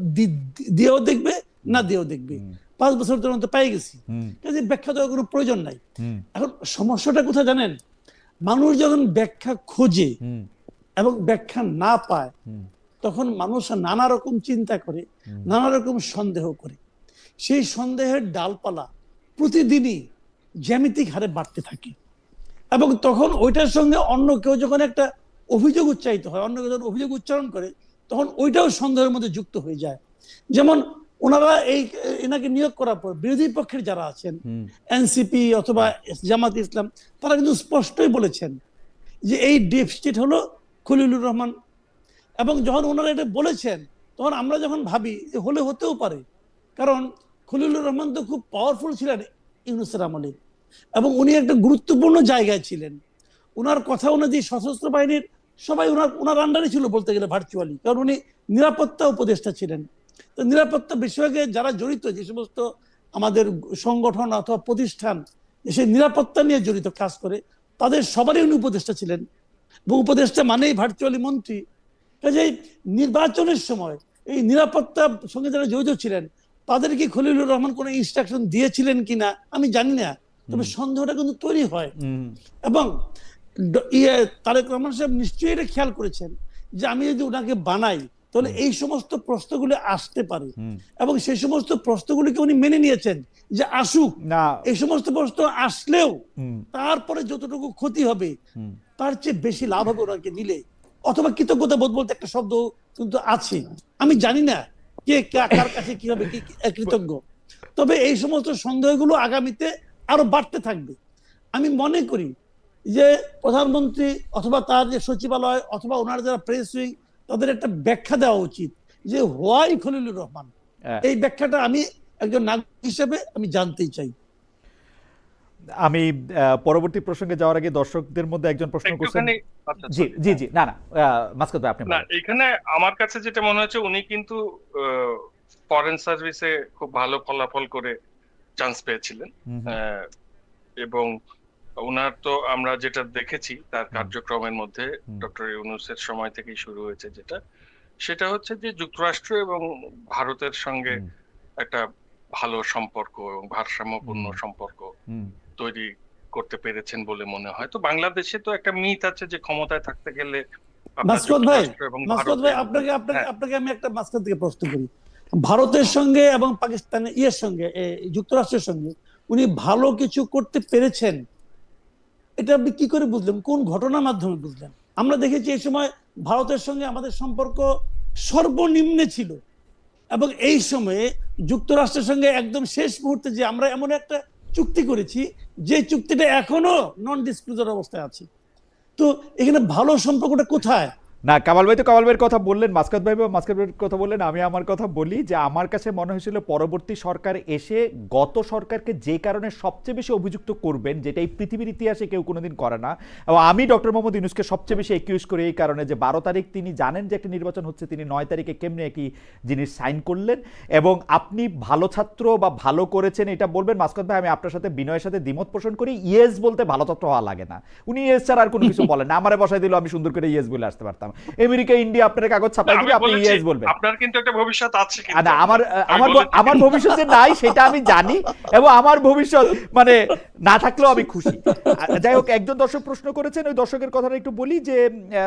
[SPEAKER 2] দিয়েও দেখবে না দিয়েও দেখবে, 5 বছর ধরে তো পেয়ে গেছি, কাজে ব্যাখ্যা দেওয়ার কোনো প্রয়োজন নাই। এখন সমস্যাটা কোথায় জানেন? মানুষ যখন ব্যাখ্যা খোঁজে এবং ব্যাখ্যা না পায়, তখন মানুষ নানা রকম চিন্তা করে, নানা রকম সন্দেহ করে। সেই সন্দেহের ডালপালা প্রতিদিনই জ্যামিতিক হারে বাড়তে থাকে, এবং তখন ওইটার সঙ্গে অন্য কেউ যখন একটা অভিযোগ উচ্চারিত হয়, অন্য কেউ যখন অভিযোগ উচ্চারণ করে, তখন ওইটাও সন্দেহের মধ্যে যুক্ত হয়ে যায়। যেমন ওনারা এনাকে নিয়োগ করার পর বিরোধী পক্ষের যারা আছেন, এনসিপি অথবা জামাত ইসলাম, তারা কিন্তু স্পষ্টই বলেছেন যে এই ডিপ স্টেট হলো খলিলুর রহমান। এবং যখন ওনারা এটা বলেছেন, তখন আমরা যখন ভাবি যে হলে হতেও পারে, কারণ খলিলুর রহমান তো খুব পাওয়ারফুল ছিলেন ইউনূসের আমলে, এবং উনি একটা গুরুত্বপূর্ণ জায়গায় ছিলেন। ওনার কথা অনুযায়ী সশস্ত্র বাহিনীর সবাই ওনার আন্ডারে ছিল বলতে গেলে ভার্চুয়ালি, কারণ উনি নিরাপত্তা উপদেষ্টা ছিলেন। তো নিরাপত্তা বিষয়কে যারা জড়িত, যে সমস্ত আমাদের সংগঠন অথবা প্রতিষ্ঠান সেই নিরাপত্তা নিয়ে জড়িত কাজ করে, তাদের সবারই উনি উপদেষ্টা ছিলেন, এবং উপদেষ্টা মানেই ভার্চুয়ালি মন্ত্রী। কাজেই নির্বাচনের সময় এই নিরাপত্তার সঙ্গে যারা জড়িত ছিলেন, তাদের কি খলিলুর রহমান কোনো ইনস্ট্রাকশন দিয়েছিলেন কিনা আমি জানি না, তবে সন্দেহটা কিন্তু তৈরি হয়। এবং তারেক রহমান সাহেব নিশ্চয়ই এটা খেয়াল করেছেন যে আমি যদি ওনাকে বানাই তাহলে এই সমস্ত প্রশ্নগুলি আসতে পারে, এবং সেই সমস্ত প্রশ্নগুলিকে উনি মেনে নিয়েছেন যে আসুক না। এই সমস্ত প্রশ্ন আসলেও তারপরে যতটুকু ক্ষতি হবে তার চেয়ে বেশি লাভ হবে ওনাকে নিলে। অথবা কৃতজ্ঞতা বোধ বলতে একটা শব্দ কিন্তু আছে, আমি জানি না কে কার কাছে কিভাবে কি কৃতজ্ঞ, তবে এই সমস্ত সন্দেহগুলো আগামীতে আরো বাড়তে থাকবে। আমি মনে করি যে প্রধানমন্ত্রী অথবা তার যে সচিবালয় অথবা ওনার যারা প্রেস উইং, তাদের একটা ব্যাখ্যা দেওয়া উচিত যে হোয়াই খলিলুর রহমান। এই ব্যাখ্যাটা আমি একজন নাগরিক হিসেবে আমি জানতেই চাই।
[SPEAKER 1] আমি পরবর্তী প্রসঙ্গে যাওয়ার আগে দর্শকদের মধ্যে একজন প্রশ্ন করছেন। জি জি জি, না না মাসকাত ভাই আপনি।
[SPEAKER 3] না, এখানে আমার কাছে যেটা মনে হচ্ছে, উনি কিন্তু ফরেন সার্ভিসে খুব ভালো ফলাফল করে চান্স পেয়েছিলেন, এবং ওনার তো আমরা যেটা দেখেছি তার কার্যক্রমের মধ্যে ডক্টর ইউনূসের সময় থেকেই শুরু হয়েছে, সেটা হচ্ছে যে যুক্তরাষ্ট্র এবং ভারতের সঙ্গে একটা ভালো সম্পর্ক এবং ভারসাম্যপূর্ণ সম্পর্ক তৈরি করতে পেরেছেন বলে মনে হয়। তো বাংলাদেশে তো একটা মিথ আছে যে ক্ষমতায় থাকতে গেলে
[SPEAKER 2] মাসকাত ভাই আপনাকে আমি একটা মাসকাত থেকে প্রশ্ন করি, ভারতের সঙ্গে এবং পাকিস্তানের সঙ্গে যুক্তরাষ্ট্রের সঙ্গে উনি ভালো কিছু করতে পেরেছেন, এটা আপনি কি করে বুঝলেন? কোন ঘটনার মাধ্যমে বুঝলেন? আমরা দেখেছি এই সময় ভারতের সঙ্গে আমাদের সম্পর্ক সর্বনিম্নে ছিল, এবং এই সময়ে যুক্তরাষ্ট্রের সঙ্গে একদম শেষ মুহূর্তে যে আমরা এমন একটা চুক্তি করেছি যে চুক্তিটা এখনো নন ডিসক্লোজার অবস্থায় আছে। তো এখানে ভালো সম্পর্কটা কোথায়?
[SPEAKER 1] না, কামাল ভাই তো কামাল ভাইয়ের কথা বললেন, মাসকাত ভাইয়ের কথা বললেন, আমি আমার কথা বলি যে আমার কাছে মনে হয়েছিল পরবর্তী সরকার এসে গত সরকারকে যে কারণে সবচেয়ে বেশি অভিযুক্ত করবেন, যেটা এই পৃথিবীর ইতিহাসে কেউ কোনোদিন করে না, এবং আমি ডক্টর মোহাম্মদ ইউনূসকে সবচেয়ে বেশি একিউজ করি এই কারণে যে 12 তারিখ তিনি জানেন যে একটা নির্বাচন হচ্ছে, তিনি 9 তারিখে কেমনে একই জিনিস সাইন করলেন। এবং আপনি ভালো ছাত্র বা ভালো করেছেন এটা বলবেন, মাসকাত ভাই আমি আপনার সাথে বিনয়ের সাথে দ্বিমত পোষণ করি। ইয়েস বলতে ভালো ছাত্র হওয়া লাগে না, উনি ইয়েস ছাড়া আর কোনো কিছু বলেন না। আমারে বসাই দিল, আমি সুন্দর করে ইয়েস বলে আসতে পারতাম। আমেরিকা, ইন্ডিয়া আপনার কাগজ ছাপাই দিবে, আপনি ইয়েস বলবেন।
[SPEAKER 3] আপনার কিন্তু একটা ভবিষ্যৎ আছে,
[SPEAKER 1] না, আমার ভবিষ্যৎ যে নাই সেটা আমি জানি, এবং আমার ভবিষ্যৎ মানে না থাকলেও আমি খুশি। যাই হোক, একজন দর্শক প্রশ্ন করেছেন, ওই দর্শকের কথাটা একটু বলি যে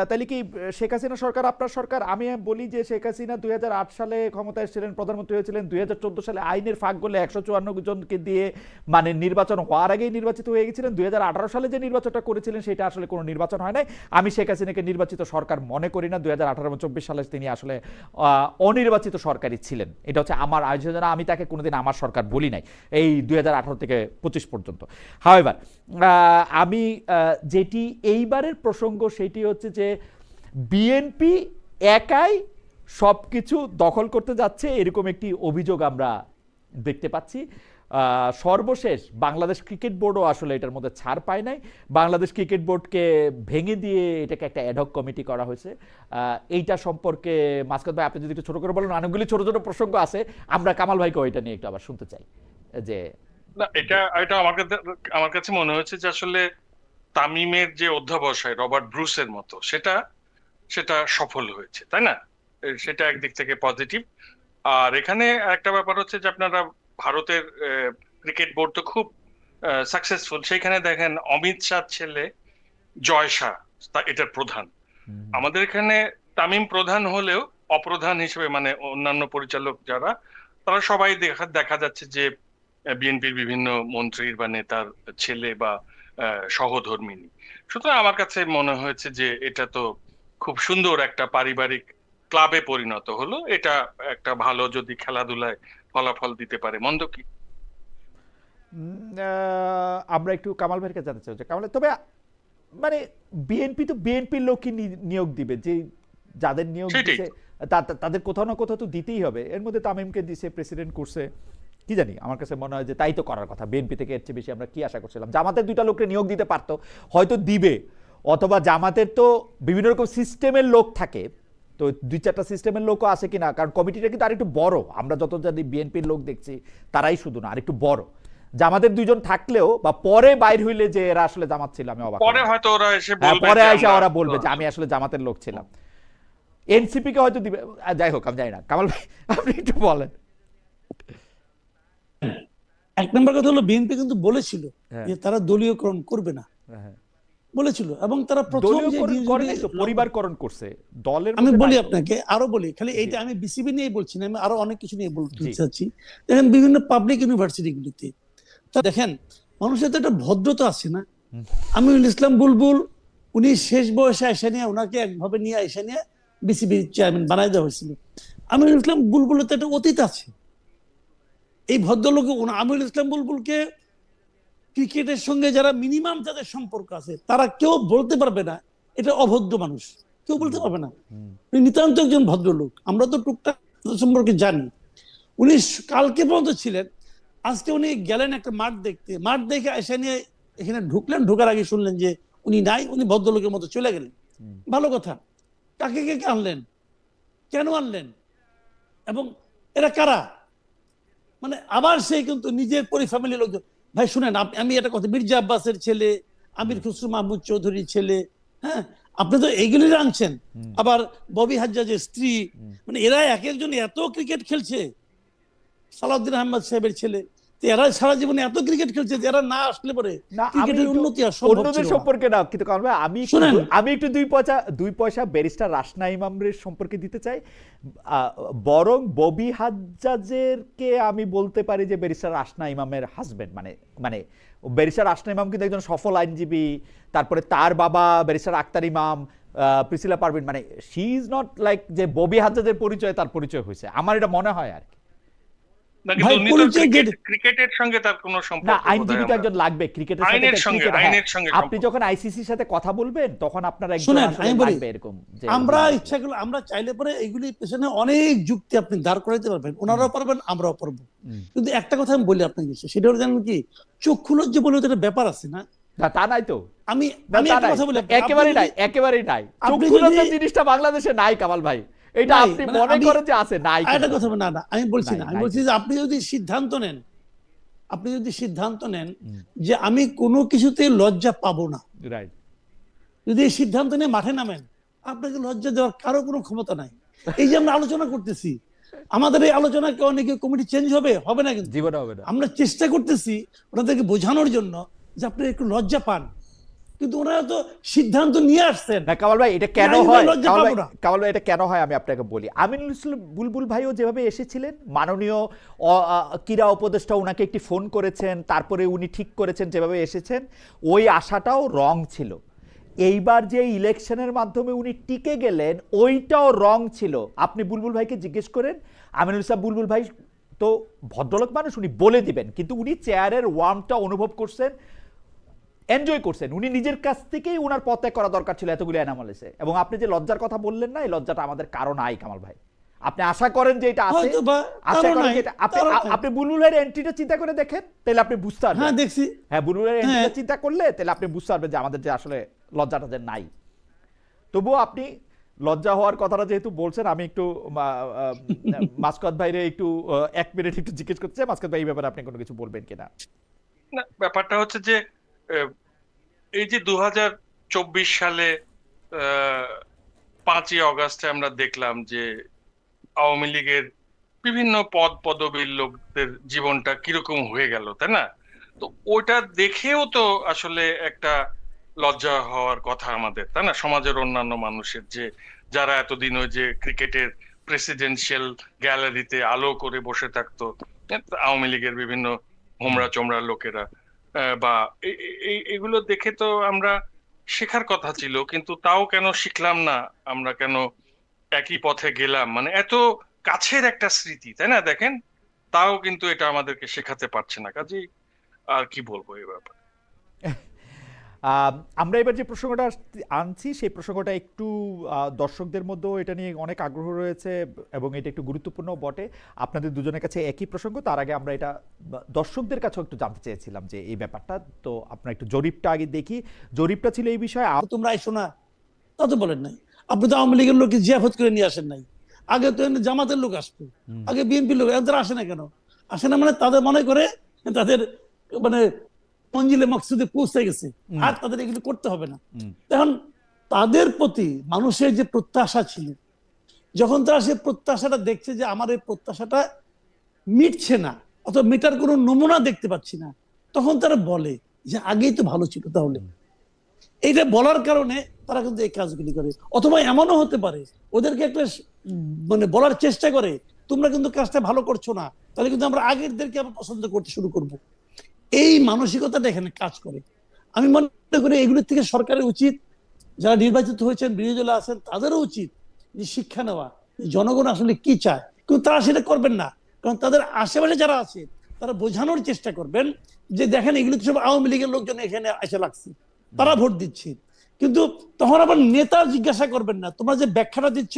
[SPEAKER 1] তাহলে কি শেখ হাসিনা সরকার আপনার সরকার? আমি বলি যে শেখ হাসিনা 2008 সালে ক্ষমতায় এসেছিলেন, প্রধানমন্ত্রী হয়েছিলেন, 2014 সালে আইনের ফাঁক গলে 154 জনকে দিয়ে মানে নির্বাচন হওয়ার আগেই নির্বাচিত হয়ে গেছিলেন। 2018 সালে যে নির্বাচনটা করেছিলেন সেটা আসলে কোনো নির্বাচন হয় নাই। আমি শেখ হাসিনাকে নির্বাচিত সরকার মনে করি না। 2018-24 সালে তিনি আসলে অনির্বাচিত সরকারই ছিলেন, এটা হচ্ছে আমার আয়োজনা। আমি তাকে কোনোদিন আমার সরকার বলি নাই এই 2018 থেকে 25 পর্যন্ত। হাওয়েভার, আমি যেটি এইবারের প্রসঙ্গ সেটি হচ্ছে যে বিএনপি একাই সব কিছু দখল করতে যাচ্ছে, এরকম একটি অভিযোগ আমরা দেখতে পাচ্ছি। সর্বশেষ বাংলাদেশ ক্রিকেট বোর্ডও আসলে এটার মধ্যে ছাড় পায় নাই। বাংলাদেশ ক্রিকেট বোর্ডকে ভেঙে দিয়ে এটাকে একটা অ্যাডহক কমিটি করা হয়েছে। এইটা সম্পর্কে মাসকাত ভাই আপনি যদি একটু ছোট করে বলেন, অনেকগুলি ছোট ছোট প্রসঙ্গ আছে, আমরা কামাল ভাইকে ওইটা নিয়ে একটু আবার শুনতে চাই। যে
[SPEAKER 3] না, এটা আমার কাছে মনে হচ্ছে যে আসলে তামিমের যে অধ্যাবসায় রবার্ট ব্রুসের মতো সেটা সফল হয়েছে, তাই না? সেটা একদিক থেকে পজিটিভ। আর এখানে একটা ব্যাপার হচ্ছে যে আপনারা ভারতের ক্রিকেট বোর্ড তো খুব সাকসেসফুল। সেইখানে দেখেন অমিত শাহ ছেলে জয় শাহ এটার প্রধান। আমাদের এখানে তামিম প্রধান হলেও অপ্রধান হিসেবে মানে অন্যান্য পরিচালক যারা, তারা সবাই দেখা যাচ্ছে যে বিএনপির বিভিন্ন মন্ত্রীর বা নেতার ছেলে বা সহধর্মিনী। সুতরাং আমার কাছে মনে হয়েছে যে এটা তো খুব সুন্দর একটা পারিবারিক ক্লাবে পরিণত হলো। এটা একটা ভালো যদি খেলাধুলায় ফলাফল দিতে পারে, মন্দ কি?
[SPEAKER 1] আমরা একটু কামাল ভাইকে জানতে চাই যে কামাল, তবে মানে বিএনপি তো বিএনপির লোকই নিয়োগ দিবে, যে যাদের নিয়োগ দিছে তাদের কোথাও না কোথাও তো দিতেই হবে। এর মধ্যে তামিমকে দিছে, প্রেসিডেন্ট করছে, কি জানি, আমার কাছে মনে হয় যে তাই তো করার কথা। বিএনপি থেকে এর চেয়ে বেশি আমরা কি আশা করছিলাম? জামাতের 2টা লোককে নিয়োগ দিতে পারতো, হয়তো দিবে, অথবা জামাতের তো বিভিন্ন রকম সিস্টেমের লোক থাকে, তো 2-4টা সিস্টেমের লোকও আছে কিনা, কারণ কমিটিটা কিন্তু আরেকটু বড়। আমরা যত জানি বিএনপির লোক দেখছি তারাই শুধু না, আরেকটু বড়। জামাতের 2জন থাকলেও বা পরে বাইর হইলে যে এরা আসলে জামাত ছিল, আমি অবাক।
[SPEAKER 3] পরে হয়তো ওরা এসে বলবে,
[SPEAKER 1] পরে এসে ওরা বলবে যে আমি আসলে জামাতের লোক ছিলাম। এনসিপি কে হয়তো দিবে, যাই হোক আমি জানি না। কামাল ভাই আপনি একটু বলেন।
[SPEAKER 2] এক নম্বর কথা হলো বিএনপি কিন্তু বলেছিল যে তারা দলীয়করণ করবে না, বলেছিল, এবং তারা প্রথম
[SPEAKER 1] পরিবারকরণ করছে দলের।
[SPEAKER 2] আমি বলি আপনাকে, আরো বলি, খালি এইটা আমি বিসিবি নিয়ে বলছি না, আমি আরো অনেক কিছু নিয়ে বলতে চাচ্ছি। দেখেন বিভিন্ন পাবলিক ইউনিভার্সিটি গুলিতে দেখেন মানুষের তো একটা ভদ্রতা আছে না। আমিনুল ইসলাম বুলবুল, উনি শেষ বয়সে এসে নিয়ে, ওনাকে একভাবে নিয়ে এসে নিয়ে বিসিবির চেয়ারম্যান বানাই দেওয়া হয়েছিল। আমিনুল ইসলাম বুলবুলের তো একটা অতীত আছে। এই ভদ্রলোক আমিনুল ইসলাম বুলবুলকে ক্রিকেটের সঙ্গে যারা মিনিমাম যাদের সম্পর্ক আছে তারা কেউ বলতে পারবে না এটা অভদ্র মানুষ, কেউ বলতে পারবে না। নিতান্ত একজন ভদ্রলোক, আমরা তো টুকটাক সম্পর্কে জানি। উনি কালকে পর্যন্ত ছিলেন, আজকে উনি গেলেন একটা মাঠ দেখতে, মাঠ দেখে এসে নিয়ে এখানে ঢুকলেন, ঢোকার আগে শুনলেন যে উনি নাই, উনি ভদ্রলোকের মতো চলে গেলেন। ভালো কথা, কাকে কে আনলেন, কেন আনলেন, এবং এরা কারা? মানে আবার সেই কিন্তু নিজের ফ্যামিলির লোকজন। ভাই শুনেন, আমি একটা কথা, মির্জা আব্বাসের ছেলে, আমির খুসরু মাহমুদ চৌধুরীর ছেলে, হ্যাঁ, আপনি তো এইগুলি আনছেন। আবার ববি হাজ্জাজের স্ত্রী, মানে এরা এক একজন এত ক্রিকেট খেলছে। সালাউদ্দিন আহমদ সাহেবের ছেলে, এরা সারা জীবনে এত ক্রিকেট খেলছে, এরা না আসলে পরে ক্রিকেটের উন্নতি আর
[SPEAKER 1] অন্যদের সম্পর্কে না। কিন্তু আমি একটু দুই পয়সা ব্যারিস্টার রাসনা ইমামের সম্পর্কে দিতে চাই। বরং ববি হাজ্জাজেরকে আমি বলতে পারি যে ব্যারিস্টার রাসনা ইমামের হাজবেন্ড, মানে ব্যারিস্টার রাসনা ইমাম কিন্তু একজন সফল আইনজীবী। তারপরে তার বাবা ব্যারিস্টার আক্তার ইমাম, প্রিসিলা পারভিন, মানে শি ইজ নট লাইক যে ববি হাজ্জাজের পরিচয় তার পরিচয় হয়েছে, আমার এটা মনে হয় আর কি।
[SPEAKER 3] নাকি
[SPEAKER 2] ভাই
[SPEAKER 3] দুর্নীতি
[SPEAKER 2] পরিচয়
[SPEAKER 3] ক্রিকেটের সঙ্গে তার কোনো
[SPEAKER 1] না,
[SPEAKER 3] সম্পর্ক
[SPEAKER 1] আইনজীবী তো
[SPEAKER 3] বোধহয়
[SPEAKER 1] একজন লাগবে ক্রিকেটের সাথে,
[SPEAKER 3] আইনের
[SPEAKER 1] এটা
[SPEAKER 3] সঙ্গে
[SPEAKER 1] ক্রিকেট, হ্যাঁ।
[SPEAKER 3] আইনের সঙ্গে
[SPEAKER 1] আপনি
[SPEAKER 3] সম্পর্ক।
[SPEAKER 1] যখন আইসিসির সাথে কথা বলবেন তখন আপনার একজন
[SPEAKER 2] শুনেন,
[SPEAKER 1] আসলে
[SPEAKER 2] আমি বলি,
[SPEAKER 1] লাগবে এরকম যে
[SPEAKER 2] আমরা ইচ্ছা করলে আমরা চাইলে পরে এইগুলির পেছনে অনেক যুক্তি আপনি দাঁড় করাইতে পারবেন, ওনারাও পারবেন, আমরাও পারবো। কিন্তু একটা কথা আমি বলি আপনাকে, সেটা হলো জানেন কি, চক্ষু লজ্জা বলে তো একটা ব্যাপার আছে না।
[SPEAKER 1] না, তা নাই তো,
[SPEAKER 2] আমি
[SPEAKER 1] না,
[SPEAKER 2] আমি
[SPEAKER 1] তা
[SPEAKER 2] একটা
[SPEAKER 1] নাই,
[SPEAKER 2] কথা বলি,
[SPEAKER 1] একেবারেই নাই, একেবারেই নাই। চক্ষু লজ্জা জিনিসটা বাংলাদেশে নাই কামাল ভাই, এটা
[SPEAKER 2] নাই,
[SPEAKER 1] আপনি
[SPEAKER 2] মানে
[SPEAKER 1] মনে
[SPEAKER 2] আমি-
[SPEAKER 1] করেন যে আছে, নাই
[SPEAKER 2] একটা
[SPEAKER 1] কিন্তু।
[SPEAKER 2] কথা না, না আমি বলছি
[SPEAKER 1] নাই,
[SPEAKER 2] না, আমি
[SPEAKER 1] নাই
[SPEAKER 2] বলছি
[SPEAKER 1] কিন্তু।
[SPEAKER 2] যে আপনি যদি সিদ্ধান্ত নেন, আপনি যদি সিদ্ধান্ত নেন যে আমি কোনো কিছুতে লজ্জা পাবো না,
[SPEAKER 1] রাইট।
[SPEAKER 2] যদি এই সিদ্ধান্ত নিয়ে মাঠে নামেন, আপনাকে লজ্জা দেওয়ার কারো কোনো ক্ষমতা নাই। এই যে আমরা আলোচনা করতেছি, আমাদের এই আলোচনা কি অনেকে কমিটি চেঞ্জ হবে? হবে না কিন্তু।
[SPEAKER 1] জীবনে হবে না।
[SPEAKER 2] আমরা চেষ্টা করতেছি ওনাদেরকে বোঝানোর জন্য যে আপনি একটু লজ্জা পান, কিন্তু ওনারা তো সিদ্ধান্ত নিয়ে আসছেন।
[SPEAKER 1] না কামাল ভাই, এটা কেন
[SPEAKER 2] আমি
[SPEAKER 1] হয়,
[SPEAKER 2] লজ্জা
[SPEAKER 1] কামাল
[SPEAKER 2] পাবো
[SPEAKER 1] ভাই,
[SPEAKER 2] না।
[SPEAKER 1] কামাল ভাই, এটা কেন হয় আমি আপনাকে বলি। আমিনুল ইসলাম বুলবুল ভাইও যেভাবে এসেছিলেন, মাননীয় ক্রীড়া উপদেষ্টা ওনাকে একটি ফোন করেছেন, তারপরে উনি ঠিক করেছেন যেভাবে এসেছেন, ওই আশাটাও রং ছিল। এইবার যে ইলেকশনের মাধ্যমে উনি টিকে গেলেন, ওইটাও রং ছিল। আপনি বুলবুল ভাইকে জিজ্ঞেস করেন, আমিনুল ইসলাম বুলবুল ভাই তো ভদ্রলোক মানুষ, উনি বলে দিবেন, কিন্তু উনি চেয়ারের ওয়ার্মটা অনুভব করছেন, এনজয় করছেন। উনি নিজের কাছ থেকেই ওনার পথ ত্যাগ করা দরকার ছিল এতগুলো অ্যানামালিসে। এবং আপনি যে লজ্জার কথা বললেন না, এই লজ্জাটা আমাদের কারো নাই কামাল ভাই। আপনি আশা করেন যে এটা আছে,
[SPEAKER 2] হয়তো বা
[SPEAKER 1] আশা
[SPEAKER 2] কারো
[SPEAKER 1] করেন
[SPEAKER 2] নাই,
[SPEAKER 1] যে এটা
[SPEAKER 2] কারো নাই।
[SPEAKER 1] আপনি বুলবুলের এন্ট্রিটা চিন্তা করে দেখেন, তাহলে আপনি বুঝতে পারবেন।
[SPEAKER 2] হ্যাঁ, দেখছি।
[SPEAKER 1] হ্যাঁ, বুলবুলের এন্ট্রিটা
[SPEAKER 2] হ্যাঁ।
[SPEAKER 1] চিন্তা করলে তাহলে আপনি বুঝতে পারবেন যে আমাদের যে আসলে লজ্জাটা যে নাই। তবুও আপনি লজ্জা হওয়ার কথাটা যেহেতু বলছেন, আমি একটু মাসকাত ভাইরে একটু 1 মিনিট একটু জিজ্ঞেস করতে চাই, মাসকাত ভাই এই ব্যাপারে আপনি কোনো কিছু বলবেন কিনা?
[SPEAKER 3] না, ব্যাপারটা হচ্ছে যে এই যে 2024 সালে 5ই অগাস্টে আমরা দেখলাম যে আওয়ামী লীগের বিভিন্ন পদ পদবীর লোকদের জীবনটা কিরকম হয়ে গেল, তাই না? তো ওইটা দেখেও তো আসলে একটা লজ্জা হওয়ার কথা আমাদের, তাই না? সমাজের অন্যান্য মানুষের, যে যারা এতদিন ওই যে ক্রিকেটের প্রেসিডেন্সিয়াল গ্যালারিতে আলো করে বসে থাকতো, আওয়ামী লীগের বিভিন্ন হোমরা চোমরা লোকেরা, বা এগুলো দেখে তো আমরা শেখার কথা ছিল, কিন্তু তাও কেন শিখলাম না আমরা? কেন একই পথে গেলাম? মানে এত কাছের একটা স্মৃতি, তাই না? দেখেন, তাও কিন্তু এটা আমাদেরকে শেখাতে পারছে না। কাজেই আর কি বলবো এই ব্যাপারে।
[SPEAKER 1] আমরা এবার যে প্রসঙ্গটা আনছি, সেই প্রসঙ্গটা একটু দর্শকদের মধ্যেও এটা নিয়ে অনেক আগ্রহ রয়েছে এবং এটা একটু গুরুত্বপূর্ণ বটে। আপনাদের দুজনের কাছে একই প্রসঙ্গ, তার আগে আমরা এটা দর্শকদের কাছেও একটু জানতে চেয়েছিলাম যে এই ব্যাপারটা। তো আপনার একটু জরিপটা আগে দেখি। জরিপটা ছিল এই বিষয়ে।
[SPEAKER 2] তোমরা আইসো না, তা তো বলেন নাই। আপনি তো আওয়ামী লীগের লোককে জিয়াফত করে নিয়ে আসেন নাই। আগে তো জামাতের লোক আসতো, আগে বিএনপির লোক, এদের আসে না কেন? আসে না মানে তাদের মনে করে তাদের মানে মঞ্জিলে মকসুদে পৌঁছে গেছে, আর তাদের এগুলো করতে হবে না। এখন তাদের প্রতি মানুষের যে প্রত্যাশা ছিল, যখন তারা সেই প্রত্যাশাটা দেখছে যে আমার এই প্রত্যাশাটা মিটছে না, অথবা মিটার কোনো নমুনা দেখতে পাচ্ছি না, তখন তারা বলে যে আগেই তো ভালো ছিল। তাহলে এইটা বলার কারণে তারা কিন্তু এই কাজগুলি করে। অথবা এমনও হতে পারে ওদেরকে একটা মানে বলার চেষ্টা করে, তোমরা কিন্তু কাজটা ভালো করছো না, তাহলে কিন্তু আমরা আগেরদেরকে আবার পছন্দ করতে শুরু করব। এই মানসিকতাটা এখানে কাজ করে। আমি মনে করি এগুলোর থেকে সরকারের উচিত, যারা নির্বাচিত হয়েছেন, বিরোধী দলে আছেন, তাদেরও উচিত যে শিক্ষা নেওয়া, জনগণ আসলে কি চায়। কিন্তু তারা সেটা করবেন না, কারণ তাদের আশেপাশে যারা আছে তারা বোঝানোর চেষ্টা করবেন যে দেখেন এগুলো তো সব আওয়ামী লীগের লোকজন এখানে এসে লাগছে, তারা ভোট দিচ্ছে। কিন্তু তখন আবার নেতা জিজ্ঞাসা করবেন না, তোমরা যে ব্যাখ্যাটা দিচ্ছ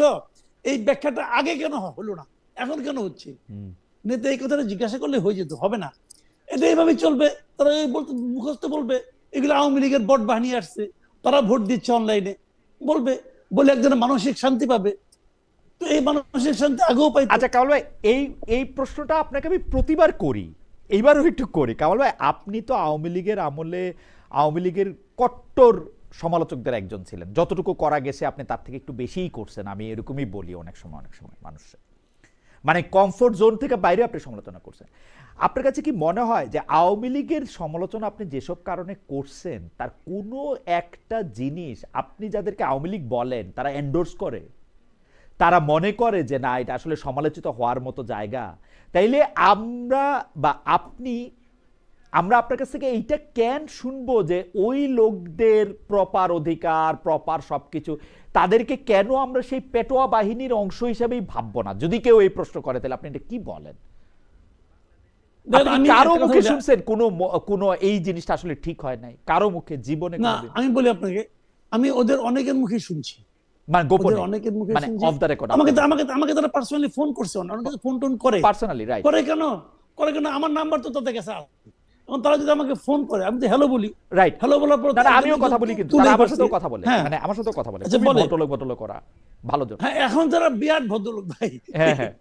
[SPEAKER 2] এই ব্যাখ্যাটা আগে কেন হলো না, এখন কেন হচ্ছে? নেতা এই কথাটা জিজ্ঞাসা করলে হয়ে যেত, হবে না। এটা এইভাবে চলবে। তারা এই বলতে মুখস্থ বলবে এগুলো আওয়ামী লীগের বট বাহিনী আসছে, তারা ভোট দিচ্ছে অনলাইনে, বলবে, বলে একজনের মানসিক শান্তি পাবে। তো এই মানসিক শান্তি আগেও পাই।
[SPEAKER 1] আচ্ছা কামাল ভাই, এই প্রশ্নটা আপনাকে আমি প্রতিবার করি, এইবারও একটু করি। কামাল ভাই, আপনি তো আওয়ামী লীগের আমলে আওয়ামী লীগের কট্টর সমালোচকদের একজন ছিলেন। যতটুকু করা গেছে আপনি তার থেকে একটু বেশিই করছেন, আমি এরকমই বলি। অনেক সময় মানুষের মানে কমফোর্ট জোন থেকে বাইরে আপনি সমালোচনা করছেন। আপনার কাছে কি মনে হয় যে আওয়ামী লীগের সমালোচনা আপনি যেসব কারণে করছেন, তার কোনো একটা জিনিস আপনি যাদেরকে আওয়ামী লীগ বলেন তারা এন্ডোর্স করে, তারা মনে করে যে না এটা আসলে সমালোচিত হওয়ার মতো জায়গা? তাইলে আমরা বা আমরা আপনার কাছ থেকে এইটা কেন শুনবো যে ওই লোকদের প্রপার অধিকার, প্রপার সবকিছু, তাদেরকে কেন আমরা সেই পেটোয়া বাহিনীর অংশ হিসেবেই ভাববো না? যদি কেউ এই প্রশ্ন করে তাহলে আপনি এটা কি বলেন? আপনি কারো মুখে শুনছেন কোন এই জিনিসটা আসলে ঠিক হয় নাই কারো মুখে জীবনে?
[SPEAKER 2] না, আমি বলি আপনাকে, আমি ওদের অনেকের মুখে শুনছি,
[SPEAKER 1] মানে গোপনে,
[SPEAKER 2] অনেকের মুখে
[SPEAKER 1] মানে
[SPEAKER 2] শুনছি।
[SPEAKER 1] অফ দ্য রেকর্ড
[SPEAKER 2] আমাকে তারা পার্সোনালি ফোন করছে, অনেকে ফোন টোন করে
[SPEAKER 1] পার্সোনালি, রাইট?
[SPEAKER 2] করে কেন আমার নাম্বার তো তাদের কাছে আছে। এখন তারা যদি আমাকে ফোন করে, আমি তো হ্যালো বলি,
[SPEAKER 1] রাইট,
[SPEAKER 2] হ্যালো বলার পর
[SPEAKER 1] আমিও কথা বলি, কিন্তু তারা আমার সাথেও কথা বলে, মানে আমার সাথেও কথা বলে, ভদ্রলোক করা ভালো জন।
[SPEAKER 2] হ্যাঁ, এখন তারা বিরাট ভদ্রলোক ভাই,
[SPEAKER 1] হ্যাঁ হ্যাঁ,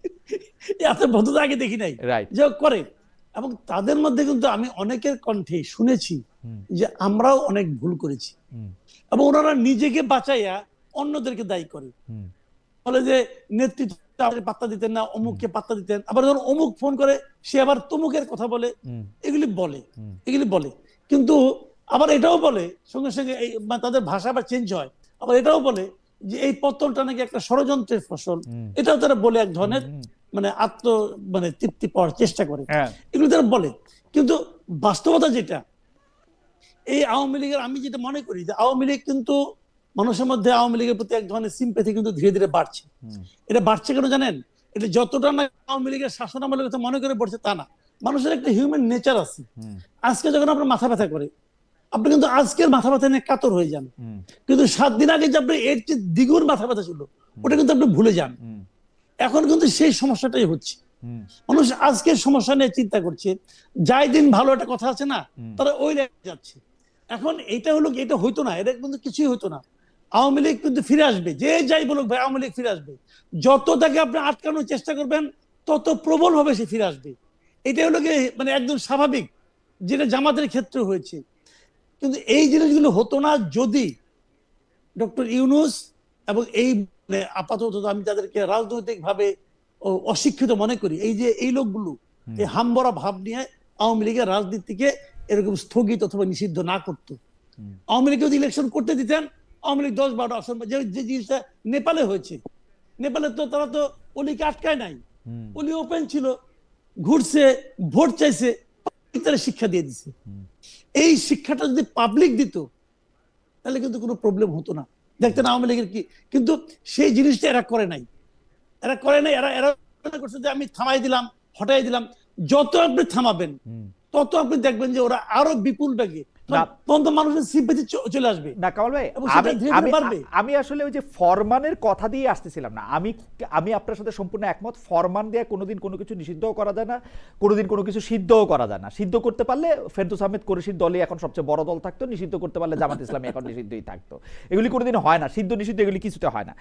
[SPEAKER 2] এত ভদ্রতা আগে দেখি নাই,
[SPEAKER 1] রাইট,
[SPEAKER 2] যে করে। এবং তাদের মধ্যে কিন্তু আমি অনেকের কণ্ঠে শুনেছি যে আমরাও অনেক ভুল করেছি, এবং ওনারা নিজেকে বাঁচাইয়া অন্যদেরকে দায়ী করে, বলে যে নেতৃত্ব পাত্তা দিতেন না, অমুককে পাত্তা দিতেন, আবার যখন অমুক ফোন করে সে আবার তমুকের কথা বলে, এগুলি বলে। কিন্তু আবার এটাও বলে সঙ্গে সঙ্গে তাদের ভাষা আবার চেঞ্জ হয়, আবার এটাও বলে যে এই পতনটা নাকি একটা ষড়যন্ত্রের ফসল, এটাও তারা বলে, এক ধরনের মানে তৃপ্তি পাওয়ার চেষ্টা করে, এগুলো তারা বলে। কিন্তু বাস্তবতা যেটা, এই আওয়ামী লীগের, আমি যেটা মনে করি যে আওয়ামী লীগ কিন্তু মানুষের মধ্যে আওয়ামী লীগের প্রতি এক ধরনের সিম্প্যাথি কিন্তু ধীরে ধীরে বাড়ছে। এটা বাড়ছে কেন জানেন? এটা যতটা না আওয়ামী লীগের শাসন আমলের কথা মনে করে পড়ছে তা না, মানুষের একটা হিউম্যান নেচার আছে। আজকে যখন আপনার মাথা ব্যথা করে, আপনি কিন্তু আজকের মাথা ব্যথা নিয়ে কাতর হয়ে যান, কিন্তু 7 দিন আগে যে আপনি এর চেয়ে দ্বিগুণ মাথা ব্যথা ছিল, ওটা কিন্তু আপনি ভুলে যান। এখন কিন্তু সেই সমস্যাটাই হচ্ছে, মানুষ আজকের সমস্যা নিয়ে চিন্তা করছে, যাই দিন ভালো একটা কথা আছে না, তারা ওই লেগে যাচ্ছে। এখন এটা হলো, এটা হইতো না, এটা কিন্তু কিছুই হইতো না। আওয়ামী লীগ কিন্তু ফিরে আসবে, যে যাই বলুক ভাই, আওয়ামী লীগ ফিরে আসবে। যত তাকে আপনি আটকানোর চেষ্টা করবেন, তত প্রবল ভাবে সে ফিরে আসবে। এটা হলো মানে একদম স্বাভাবিক, যেটা জামাতের ক্ষেত্রে হয়েছে। কিন্তু এই জিনিসগুলো হতো না যদি ডক্টর ইউনূস এবং এই আপাতত আমি তাদেরকে রাজনৈতিক ভাবে অশিক্ষিত মনে করি, এই লোকগুলো এই হামবরা ভাব নিয়ে আওয়ামী লীগের রাজনীতিকে এরকম স্থগিত অথবা নিষিদ্ধ না করতো। আওয়ামী লীগ যদি ইলেকশন করতে দিতেন, আওয়ামী লীগ 10-12 আসন, যে জিনিসটা নেপালে হয়েছে, নেপালে তো তারা তো অলিকে আটকায় নাই, অলি ওপেন ছিল, ঘুরছে, ভোট চাইছে, তারা শিক্ষা দিয়ে দিছে। এই শিক্ষাটা যদি পাবলিক দিত, তাহলে কিন্তু কোনো প্রবলেম হতো না, দেখতেন আওয়ামী লীগের কি। কিন্তু সেই জিনিসটা এরা করে নাই, এরা করছে যে আমি থামাই দিলাম, হটাই দিলাম। যত আপনি থামাবেন, তত আপনি দেখবেন যে ওরা আরো বিপুল বেগে মানুষের সিম্প্যাথি চলে আসবে।
[SPEAKER 1] না কামাল ভাই, আমি আসলে ওই যে ফরমানের কথা দিয়ে আসতেছিলাম না, আমি আপনার সাথে সম্পূর্ণ একমত। ফরমান দিয়ে কোনোদিন কোনো কিছু নিষিদ্ধও করা যায় না, কোনোদিন কোনো কিছু সিদ্ধও করা যায় না। সিদ্ধ করতে পারলে ফেরদৌস আহমেদ কুরেশির দলই এখন সবচেয়ে বড় দল থাকতো, নিষিদ্ধ করতে পারলে জামাত ইসলামী এখন নিষিদ্ধই থাকতো। এগুলি কোনোদিন হয় না, সিদ্ধ নিষিদ্ধ এগুলি কিছুতে হয় না।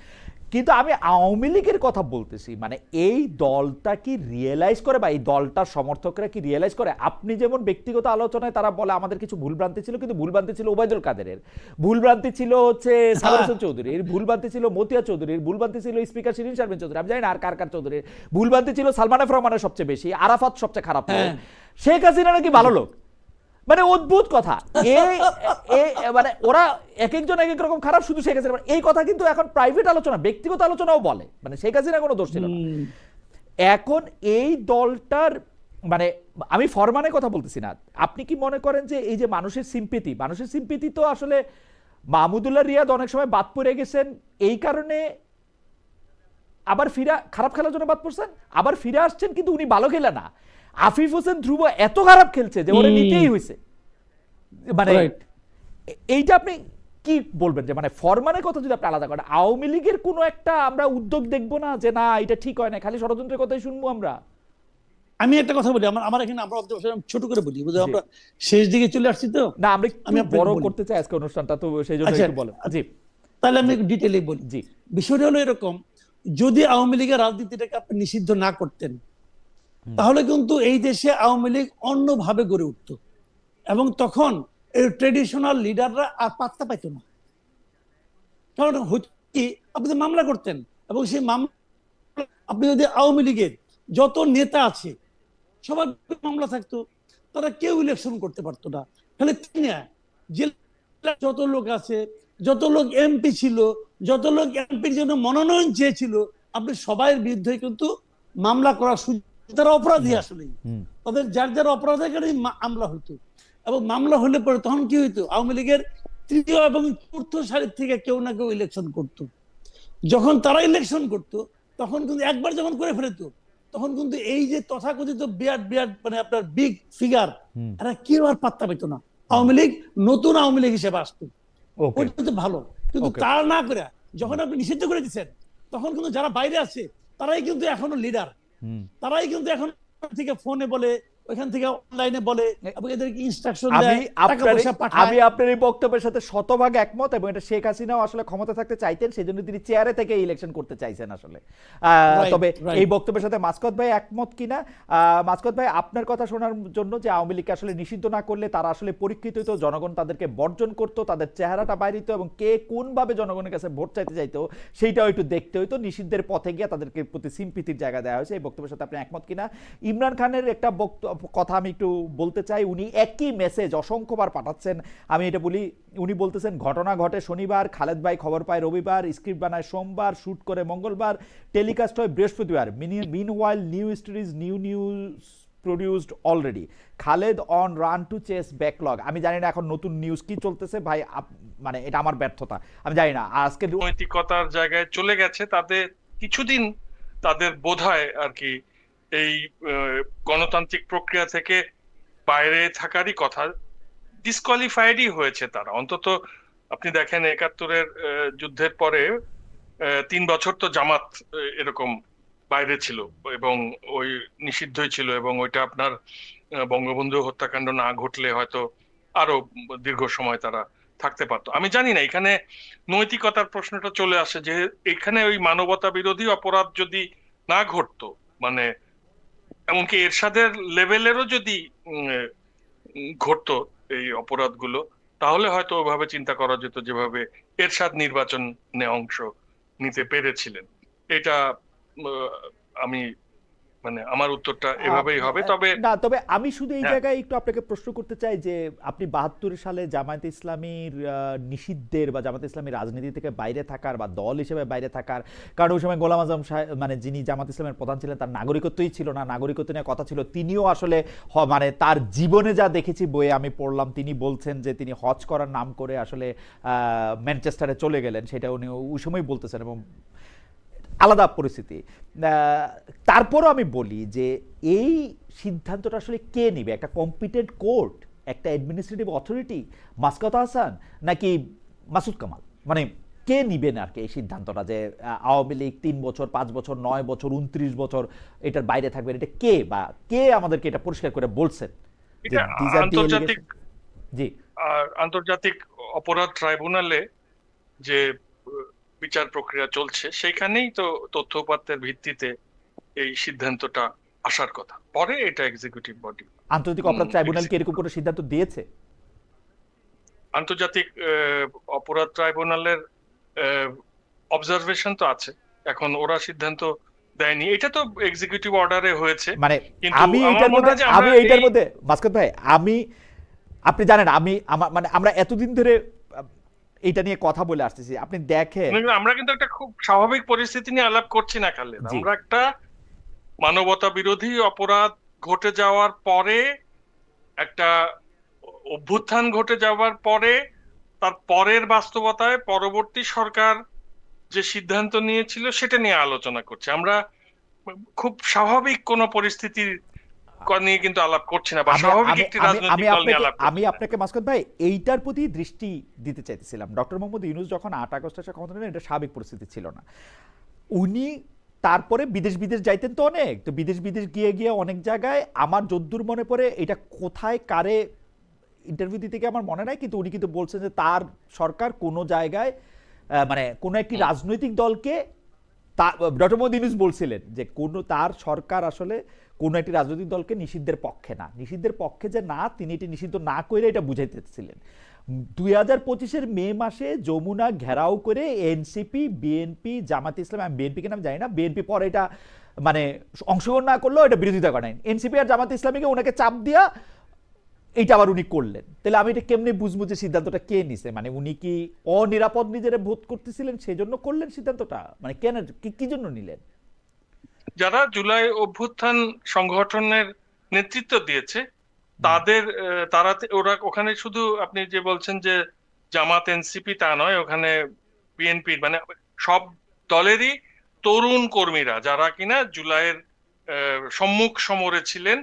[SPEAKER 1] কিন্তু আমি আওয়ামী লীগের কথা বলতেছি, মানে এই দলটা কি রিয়েলাইজ করে, বা এই দলটার সমর্থকরা কি রিয়েলাইজ করে? আপনি যেমন ব্যক্তিগত আলোচনায় তারা বলে আমাদের কিছু ভুলভ্রান্তি ছিল, কিন্তু ভুলভ্রান্তি ছিল ওবায়দুল কাদেরের, ভুলভ্রান্তি ছিল হচ্ছে সাবের হোসেন চৌধুরীর, ভুলভ্রান্তি ছিল মতিয়া চৌধুরীর, ভুলভ্রান্তি ছিল স্পিকার শিরিন শারমিন চৌধুরী, আমি জানি না আর কার চৌধুরীর, ভুলভ্রান্তি ছিল সালমান এফ রহমানের সবচেয়ে বেশি, আরাফাত সবচেয়ে খারাপ লোক, শেখ হাসিনা নাকি ভালো লোক। মানে অদ্ভুত কথা, মানে ওরা এক একজন এক এক রকম খারাপ, শুধু শেখ হাসিনা এই কথা কিন্তু এখন প্রাইভেট আলোচনা, ব্যক্তিগত আলোচনাও বলে, মানে শেখ হাসিনা কোনো দোষ ছিল না। এখন এই দলটার মানে আমি ফরমানের কথা বলতেছি না, আপনি কি মনে করেন যে এই যে মানুষের সিম্পেথি তো আসলে মাহমুদুল্লাহ রিয়াদ অনেক সময় বাদ পড়ে গেছেন, এই কারণে আবার খারাপ খেলার জন্য বাদ পড়ছেন, আবার ফিরে আসছেন, কিন্তু উনি ভালো খেলে না। আফিফ হোসেন ধ্রুব এত খারাপ খেলছে যে ওরা নিতেই হয়েছে। মানে এইটা আপনি কি বলবেন, যে মানে ফরমানের কথা যদি আপনি আলাদা করেন, আওয়ামী লীগের কোনো একটা আমরা উদ্যোগ দেখবো না যে না এটা ঠিক হয় না, খালি ষড়যন্ত্রের কথাই শুনবো আমরা?
[SPEAKER 2] আমি একটা কথা বলি, আমার এখানে আমরা ছোট করে বলি, বুঝলি আমরা শেষ দিকে চলে আসছি তো, না আমি
[SPEAKER 1] বড় করতে চাই আজকে অনুষ্ঠানটা, তো সেই জন্য একটু বলেন। জি,
[SPEAKER 2] তাহলে আমি ডিটেইলে বলি। জি, বিষয়টা হলো এরকম, যদি আওয়ামী লীগের রাজনীতিটাকে আপনি নিষিদ্ধ না করতেন, তাহলে কিন্তু এই দেশে আওয়ামী লীগ অন্যভাবে গড়ে উঠতো, এবং তখন এই ট্রেডিশনাল লিডাররা আর পাত্তা পাইতো না। কারণ হচ্ছে কি, আপনি মামলা করতেন, এবং সেই মামলা আপনি যদি আওয়ামী লীগের যত নেতা আছে সবার মামলা থাকতো, তারা কেউ ইলেকশন করতে পারতো না। তাহলে যত লোক আছে, যত লোক এমপি ছিল, যত লোক এমপির জন্য মনোনয়ন চেয়েছিল, আপনি সবাই বিরুদ্ধে কিন্তু মামলা করার সুযোগ, তারা অপরাধী, আসলে তাদের যার অপরাধের কারণে মামলা হইতো। এবং মামলা হলে পরে তখন কি হইতো, আওয়ামী লীগের তৃতীয় এবং চতুর্থ সারির থেকে কেউ না কেউ ইলেকশন করতো। যখন তারা ইলেকশন করতো, তখন কিন্তু একবার যখন করে ফেলতো, তখন কিন্তু এই যে তথাকথিত বিরাট বিরাট মানে আপনার বিগ ফিগার, এরা কেউ আর পাত্তা পেত না। আওয়ামী লীগ নতুন আওয়ামী লীগ হিসেবে আসতো, ওইটা কিন্তু ভালো। কিন্তু তা না করে যখন আপনি নিষিদ্ধ করে দিচ্ছেন, তখন কিন্তু যারা বাইরে আছে তারাই কিন্তু এখনো লিডার, তারাই কিন্তু এখন থেকে ফোনে বলে, ওইখান থেকে অনলাইনে বলে, এবং এদেরকে ইনস্ট্রাকশন দেয়, টাকা পয়সা পাঠায়।
[SPEAKER 1] আমি আপনার এই বক্তব্যের সাথে শতভাগ একমত, এবং এটা শেখ হাসিনাও আসলে ক্ষমতা থাকতে চাইতেন, সেজন্য তিনি চেয়ারে থেকে ইলেকশন করতে চাইছেন আসলে। তবে এই বক্তব্যের সাথে মাসকাত ভাই একমত কিনা? মাসকাত ভাই, আপনার কথা শোনার জন্য, যে আওয়ামী লীগকে আসলে নিষিদ্ধ না করলে তারা আসলে পরীক্ষিত হতো, জনগণ তাদেরকে বর্জন করতো, তাদের চেহারাটা বাইরে হতো, এবং কে কোন ভাবে জনগণের কাছে ভোট চাইতে চাইতো সেইটাও একটু দেখতে হইতো। নিষিদ্ধের পথে গিয়ে তাদেরকে প্রতি সিম্পিতির জায়গা দেওয়া হয়েছে। এই বক্তব্যের সাথে আপনি একমত কিনা? ইমরান খানের একটা কথা আমি একটু বলতে চাই। উনি একই মেসেজ অসংখ্যবার পাঠাচ্ছেন, আমি এটা বলি। উনি বলতেছেন, ঘটনা ঘটে শনিবার, খালেদ ভাই খবর পায় রবিবার, স্ক্রিপ্ট বানায় সোমবার, শুট করে মঙ্গলবার, টেলিকাস্ট হয় বৃহস্পতিবার। Meanwhile new stories, news produced already. Khaled on run to chase backlog. আমি জানি না এখন নতুন নিউজ কি চলতেছে ভাই, মানে এটা আমার ব্যর্থতা, আমি জানি না। আজকে
[SPEAKER 3] নৈতিকতার জায়গায় চলে গেছে, তাদের কিছুদিন তাদের বোধহয় আর কি এই গণতান্ত্রিক প্রক্রিয়া থেকে বাইরে থাকারই কথা, ডিসকোয়ালিফাইডই হয়েছে তারা। অন্তত আপনি দেখেন ৭১-এর যুদ্ধের পরে ৩ বছর তো জামাত এরকম বাইরে ছিল এবং ওই নিষিদ্ধই ছিল, এবং ওইটা আপনার বঙ্গবন্ধু হত্যাকাণ্ড না ঘটলে হয়তো আরো দীর্ঘ সময় তারা থাকতে পারতো। আমি জানি না, এখানে নৈতিকতার প্রশ্নটা চলে আসে যে এখানে ওই মানবতা বিরোধী অপরাধ যদি না ঘটতো, মানে এমনকি এরশাদের লেভেলেরও যদি ঘটতো এই অপরাধগুলো, তাহলে হয়তো ওইভাবে চিন্তা করা যেত যেভাবে এরশাদ নির্বাচনে অংশ নিতে পেরেছিলেন। এটা আমি মানে আমার উত্তরটা এভাবেই হবে।
[SPEAKER 1] তবে আমি শুধু এই জায়গায় একটু আপনাকে প্রশ্ন করতে চাই যে আপনি ৭২ সালে জামায়াতে ইসলামীর নিষিদ্ধের বা জামায়াতে ইসলামী রাজনীতি থেকে বাইরে থাকার বা দল হিসেবে বাইরে থাকার, কারণ ওই সময় গোলাম আজম সাহেব, মানে যিনি জামায়াতে ইসলামের প্রধান ছিলেন, তার নাগরিকত্বই ছিল না, নাগরিকত্ব নিয়ে কথা ছিল। তিনিও আসলে মানে তার জীবনে যা দেখেছি বইয়ে আমি পড়লাম, তিনি বলছেন যে তিনি হজ করার নাম করে আসলে ম্যানচেস্টারে চলে গেলেন, সেটা উনি ওই সময় বলতেছেন, এবং আলাদা পরিস্থিতি। তারপরও আমি বলি যে এই সিদ্ধান্তটা আসলে কে নিবে? একটা কম্পিটেন্ট কোর্ট, একটা অ্যাডমিনিস্ট্রেটিভ অথরিটি, মাসকাত হাসান নাকি মাসুদ কামাল? মানে কে নিবেন আর কি এই সিদ্ধান্তটা যে আওয়ামী লীগ ৩ বছর, ৫ বছর, ৯ বছর, ২৯ বছর এটার বাইরে থাকবেন? এটা কে, বা কে আমাদেরকে এটা পরিষ্কার করে বলছেন?
[SPEAKER 3] আন্তর্জাতিক অপরাধ ট্রাইব্যুনালে যে বিচার প্রক্রিয়া চলছে, সেখানেই তো তথ্য উপাত্তের ভিত্তিতে এই সিদ্ধান্তটা আসার কথা। পরে এটা এক্সিকিউটিভ বডি।
[SPEAKER 1] আন্তর্জাতিক অপরাধ ট্রাইব্যুনাল কি এরকম কোনো সিদ্ধান্ত দিয়েছে?
[SPEAKER 3] আন্তর্জাতিক অপরাধ ট্রাইব্যুনালের অবজারভেশন তো আছে, এখন ওরা সিদ্ধান্ত দেয়নি। এটা তো এক্সিকিউটিভ অর্ডারে হয়েছে।
[SPEAKER 1] মানে আমি এইটার মধ্যে মাসকাত ভাই, আপনি জানেন মানে আমরা এতদিন ধরে এটা নিয়ে কথা বলে আসতেছি, আপনি দেখেন
[SPEAKER 3] আমরা কিন্তু একটা খুব স্বাভাবিক পরিস্থিতি নিয়ে আলাপ করছি না খালেদ। আমরা একটা মানবতা বিরোধী অপরাধ ঘটে যাওয়ার পরে, একটা অভ্যুত্থান ঘটে যাওয়ার পরে, তার পরের বাস্তবতায় পরবর্তী সরকার যে সিদ্ধান্ত নিয়েছিল সেটা নিয়ে আলোচনা করছি। আমরা খুব স্বাভাবিক কোন পরিস্থিতির নিয়ে কিন্তু আলাপ করছি না, বা স্বাভাবিক একটি রাজনৈতিক দল নিয়ে আলাপ করছি।
[SPEAKER 1] আমি আপনাকে মাসকাত ভাই এইটার প্রতি দৃষ্টি দিতে চাইতেছিলাম। ডক্টর মোহাম্মদ ইউনূস যখন ৮ আগস্ট এসে ক্ষমতা নিলেন, এটা স্বাভাবিক পরিস্থিতি ছিল না। উনি তারপরে বিদেশ যাইতেন তো অনেক, তো বিদেশ গিয়ে অনেক জায়গায়, আমার যদ্দূর মনে পড়ে, এটা কোথায় কারে ইন্টারভিউ দিতে গিয়ে আমার মনে নাই, কিন্তু উনি কিন্তু বলছেন যে তার সরকার কোনো জায়গায়, মানে কোনো একটি রাজনৈতিক দলকে, ডক্টর মোহাম্মদ ইউনূস বলছিলেন যে তার সরকার আসলে কোনো একটি রাজনৈতিক দলকে নিষিদ্ধের পক্ষে না, নিষিদ্ধের পক্ষে যে না, তিনি এটি নিষিদ্ধ না করে এটা বুঝাইতেছিলেন। 2025-এর মে মাসে যমুনা ঘেরাও করে এনসিপি, বিএনপি, জামাতে ইসলাম, আমি বিএনপিকে নাম জানি না, বিএনপি পরে এটা মানে অংশগ্রহণ না করলেও এটা বিরোধিতা করেন, এনসিপি আর জামাতে ইসলামীকে ওনাকে চাপ দিয়া এইটা আবার উনি করলেন। তাহলে আমি এটা কেমনে বুঝবো যে সিদ্ধান্তটা কে নিছে? মানে উনি কি অনিরাপদ নিজেরা বোধ করতেছিলেন সেজন্য করলেন সিদ্ধান্তটা? মানে কেন, কি জন্য নিলেন?
[SPEAKER 3] যারা জুলাই অভ্যুত্থান সংগঠনের নেতৃত্ব দিয়েছে ওরা ওখানে, শুধু আপনি যে বলছেন যে জামাত এনসিপি তা নয়, ওখানে বিএনপি, মানে সব দলেরই তরুণ কর্মীরা, যারা কিনা জুলাইয়ের সম্মুখ সমরে ছিলেন,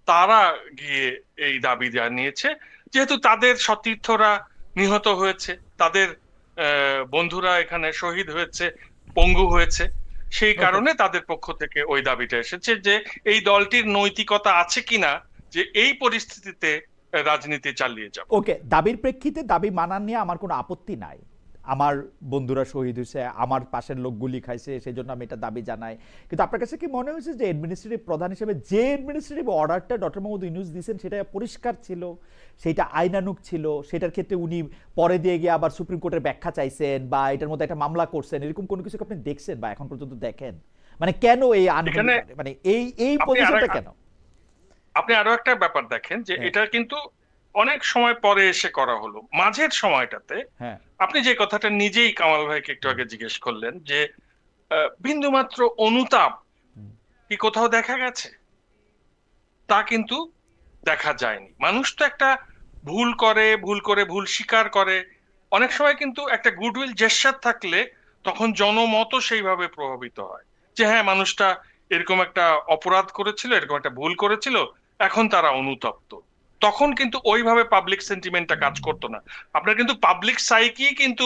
[SPEAKER 3] তারা গিয়ে এই দাবি জানিয়েছে, যেহেতু তাদের সতীর্থরা নিহত হয়েছে, তাদের বন্ধুরা এখানে শহীদ হয়েছে, পঙ্গু হয়েছে, সেই কারণে তাদের পক্ষ থেকে ওই দাবিটা এসেছে যে এই দলটির নৈতিকতা আছে কিনা যে এই পরিস্থিতিতে রাজনীতি চালিয়ে যাবে।
[SPEAKER 1] ওকে, দাবির প্রেক্ষিতে দাবি মানান নিয়ে আমার কোনো আপত্তি নাই। আমার বন্ধুরা শহীদ হয়েছে, আমার পাশের লোক গুলি খাইছে, সেই জন্য আমি এটা দাবি জানাই। কিন্তু আপনার কাছে কি মনে হয়েছে যে অ্যাডমিনিস্ট্রেটিভ প্রধান হিসেবে যে অ্যাডমিনিস্ট্রেটিভ অর্ডারটা ডক্টর মোহাম্মদ ইউনূস দিয়েছেন সেটা পরিষ্কার ছিল, সেটা আইনানুগ ছিল, সেটার ক্ষেত্রে উনি পরে দিয়ে গিয়ে আবার সুপ্রিম কোর্টের ব্যাখ্যা চাইছেন বা এটার মধ্যে একটা মামলা করছেন, এরকম কোনো কিছু আপনি দেখছেন বা এখন পর্যন্ত দেখেন? মানে কেন এই মানে এই পজিশনটা কেন?
[SPEAKER 3] আপনি আরো একটা ব্যাপার দেখেন যে এটা কিন্তু অনেক সময় পরে এসে করা হলো। মাঝের সময়টাতে আপনি যে কথাটা নিজেই কামাল ভাইকে একটু আগে জিজ্ঞেস করলেন যে বিন্দুমাত্র অনুতাপ কি কোথাও দেখা গেছে? তা কিন্তু দেখা যায়নি। মানুষ তো একটা ভুল করে, ভুল স্বীকার করে। অনেক সময় কিন্তু একটা গুডউইল জেস্চার থাকলে তখন জনমত সেইভাবে প্রভাবিত হয় যে হ্যাঁ, মানুষটা এরকম একটা অপরাধ করেছিল, এরকম একটা ভুল করেছিল, এখন তারা অনুতপ্ত। তখন কিন্তু ওইভাবে পাবলিক সেন্টিমেন্টটা কাজ করতো না। আপনার কিন্তু পাবলিক সাইকি কিন্তু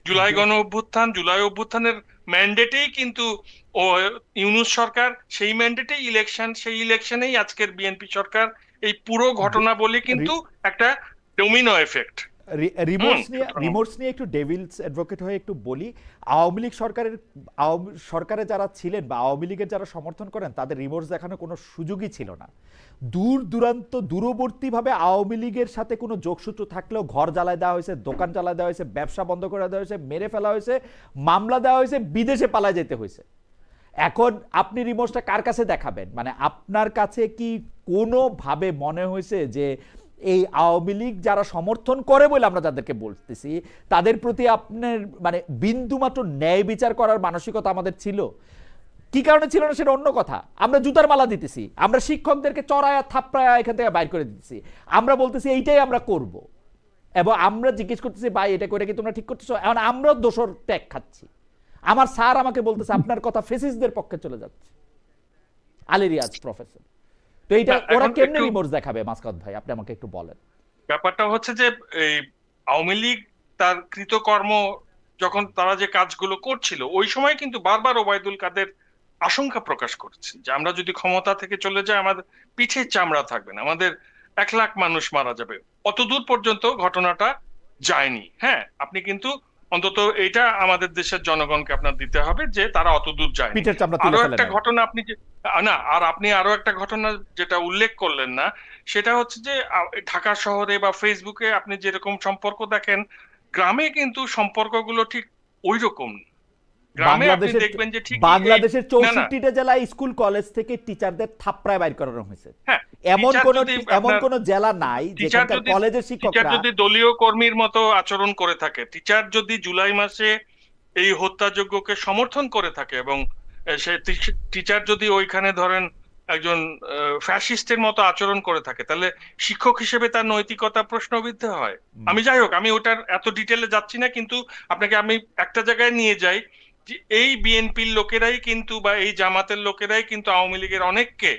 [SPEAKER 3] জুলাই গণ অভ্যুত্থান, জুলাই অভ্যুত্থানের ম্যান্ডেটেই কিন্তু ও ইউনূস সরকার, সেই ম্যান্ডেটেই ইলেকশন, সেই ইলেকশনেই আজকের বিএনপি সরকার, এই পুরো ঘটনা বলে কিন্তু একটা ডোমিনো এফেক্ট।
[SPEAKER 1] রিমোর্স নিয়ে একটু ডেভিলস অ্যাডভোকেট হয়ে একটু বলি, আওয়ামী লীগ সরকারে যারা ছিলেন বা আওয়ামী লীগের যারা সমর্থন করেন তাদের রিমোর্স দেখানোর কোনো সুযোগই ছিল না। দূরবর্তীভাবে আওয়ামী লীগের সাথে কোনো যোগসূত্র থাকলেও ঘর জ্বালায় দেওয়া হয়েছে, দোকান জ্বালায় দেওয়া হয়েছে, ব্যবসা বন্ধ করে দেওয়া হয়েছে, মেরে ফেলা হয়েছে, মামলা দেওয়া হয়েছে, বিদেশে পালায় যেতে হয়েছে। এখন আপনি রিমোর্সটা কার কাছে দেখাবেন? মানে আপনার কাছে কি কোনোভাবে মনে হয়েছে যে এই আওয়ামী লীগ যারা সমর্থন করে বলে আমরা যাদেরকে বলতেছি তাদের প্রতি আপনার মানে বিন্দুমাত্র ন্যায় বিচার করার মানসিকতা আমাদের ছিল? কি কারণে ছিল না সেটা অন্য কথা। আমরা জুতার মালা দিতেছি, আমরা শিক্ষকদেরকে চড়ায়া থাপড়ায়া এখান থেকে বাইর করে দিতেছি, আমরা বলতেছি এইটাই আমরা করব, এবং আমরা জিজ্ঞেস করতেছি ভাই এটা করে কি তোমরা ঠিক করতেছো? এখন আমরাও দোষর ট্যাগ খাচ্ছি। আমার স্যার আমাকে বলতেছে আপনার কথা ফেসিস্টদের পক্ষে চলে যাচ্ছে, আলী রিয়াজ প্রফেসর। তো এইটা ওরা কেমনে রিমোর্স দেখাবে মাসকাত ভাই, আপনি আমাকে একটু বলেন।
[SPEAKER 3] ব্যাপারটা হচ্ছে যে এই আওয়ামী লীগ তার কৃতকর্ম যখন তারা যে কাজগুলো করছিল ওই সময় কিন্তু বারবার ওবায়দুল কাদের আশঙ্কা প্রকাশ করেছেন যে আমরা যদি ক্ষমতা থেকে চলে যাই আমাদের পিঠে চামড়া থাকবে না, আমাদের 1 লাখ মানুষ মারা যাবে। অতদূর পর্যন্ত ঘটনাটা যায়নি। হ্যাঁ, আপনি কিন্তু অন্তত এটা আমাদের দেশের জনগণকে আপনার দিতে হবে যে তারা অতদূর যায়নি। আরো একটা ঘটনা আপনি আপনি আরো একটা ঘটনা যেটা উল্লেখ করলেন না, সেটা হচ্ছে যে ঢাকা শহরে বা ফেসবুকে আপনি যেরকম সম্পর্ক দেখেন, গ্রামে কিন্তু সম্পর্কগুলো ঠিক ওই রকম।
[SPEAKER 1] বাংলাদেশের 64টা জেলায় স্কুল কলেজ থেকে টিচারদের থাপড়ায় বাইর করানো হয়েছে। এমন কোন জেলা নাই যেখানকার কলেজের শিক্ষকরা
[SPEAKER 3] যদি দলীয় কর্মীর মতো আচরণ করে থাকে, টিচার যদি জুলাই মাসে এই হত্যাযজ্ঞকে সমর্থন করে থাকে এবং সে টিচার যদি ওইখানে ধরেন একজন ফ্যাসিস্টের মতো আচরণ করে থাকে, তাহলে শিক্ষক হিসেবে তার নৈতিকতা প্রশ্নবিদ্ধ হয়। আমি যাই হোক, আমি ওটার এত ডিটেলে যাচ্ছি না, কিন্তু আপনাকে আমি একটা জায়গায় নিয়ে যাই যে এই বিএনপির লোকেরাই কিন্তু বা এই জামাতের লোকেরাই কিন্তু আওয়ামী লীগের অনেককে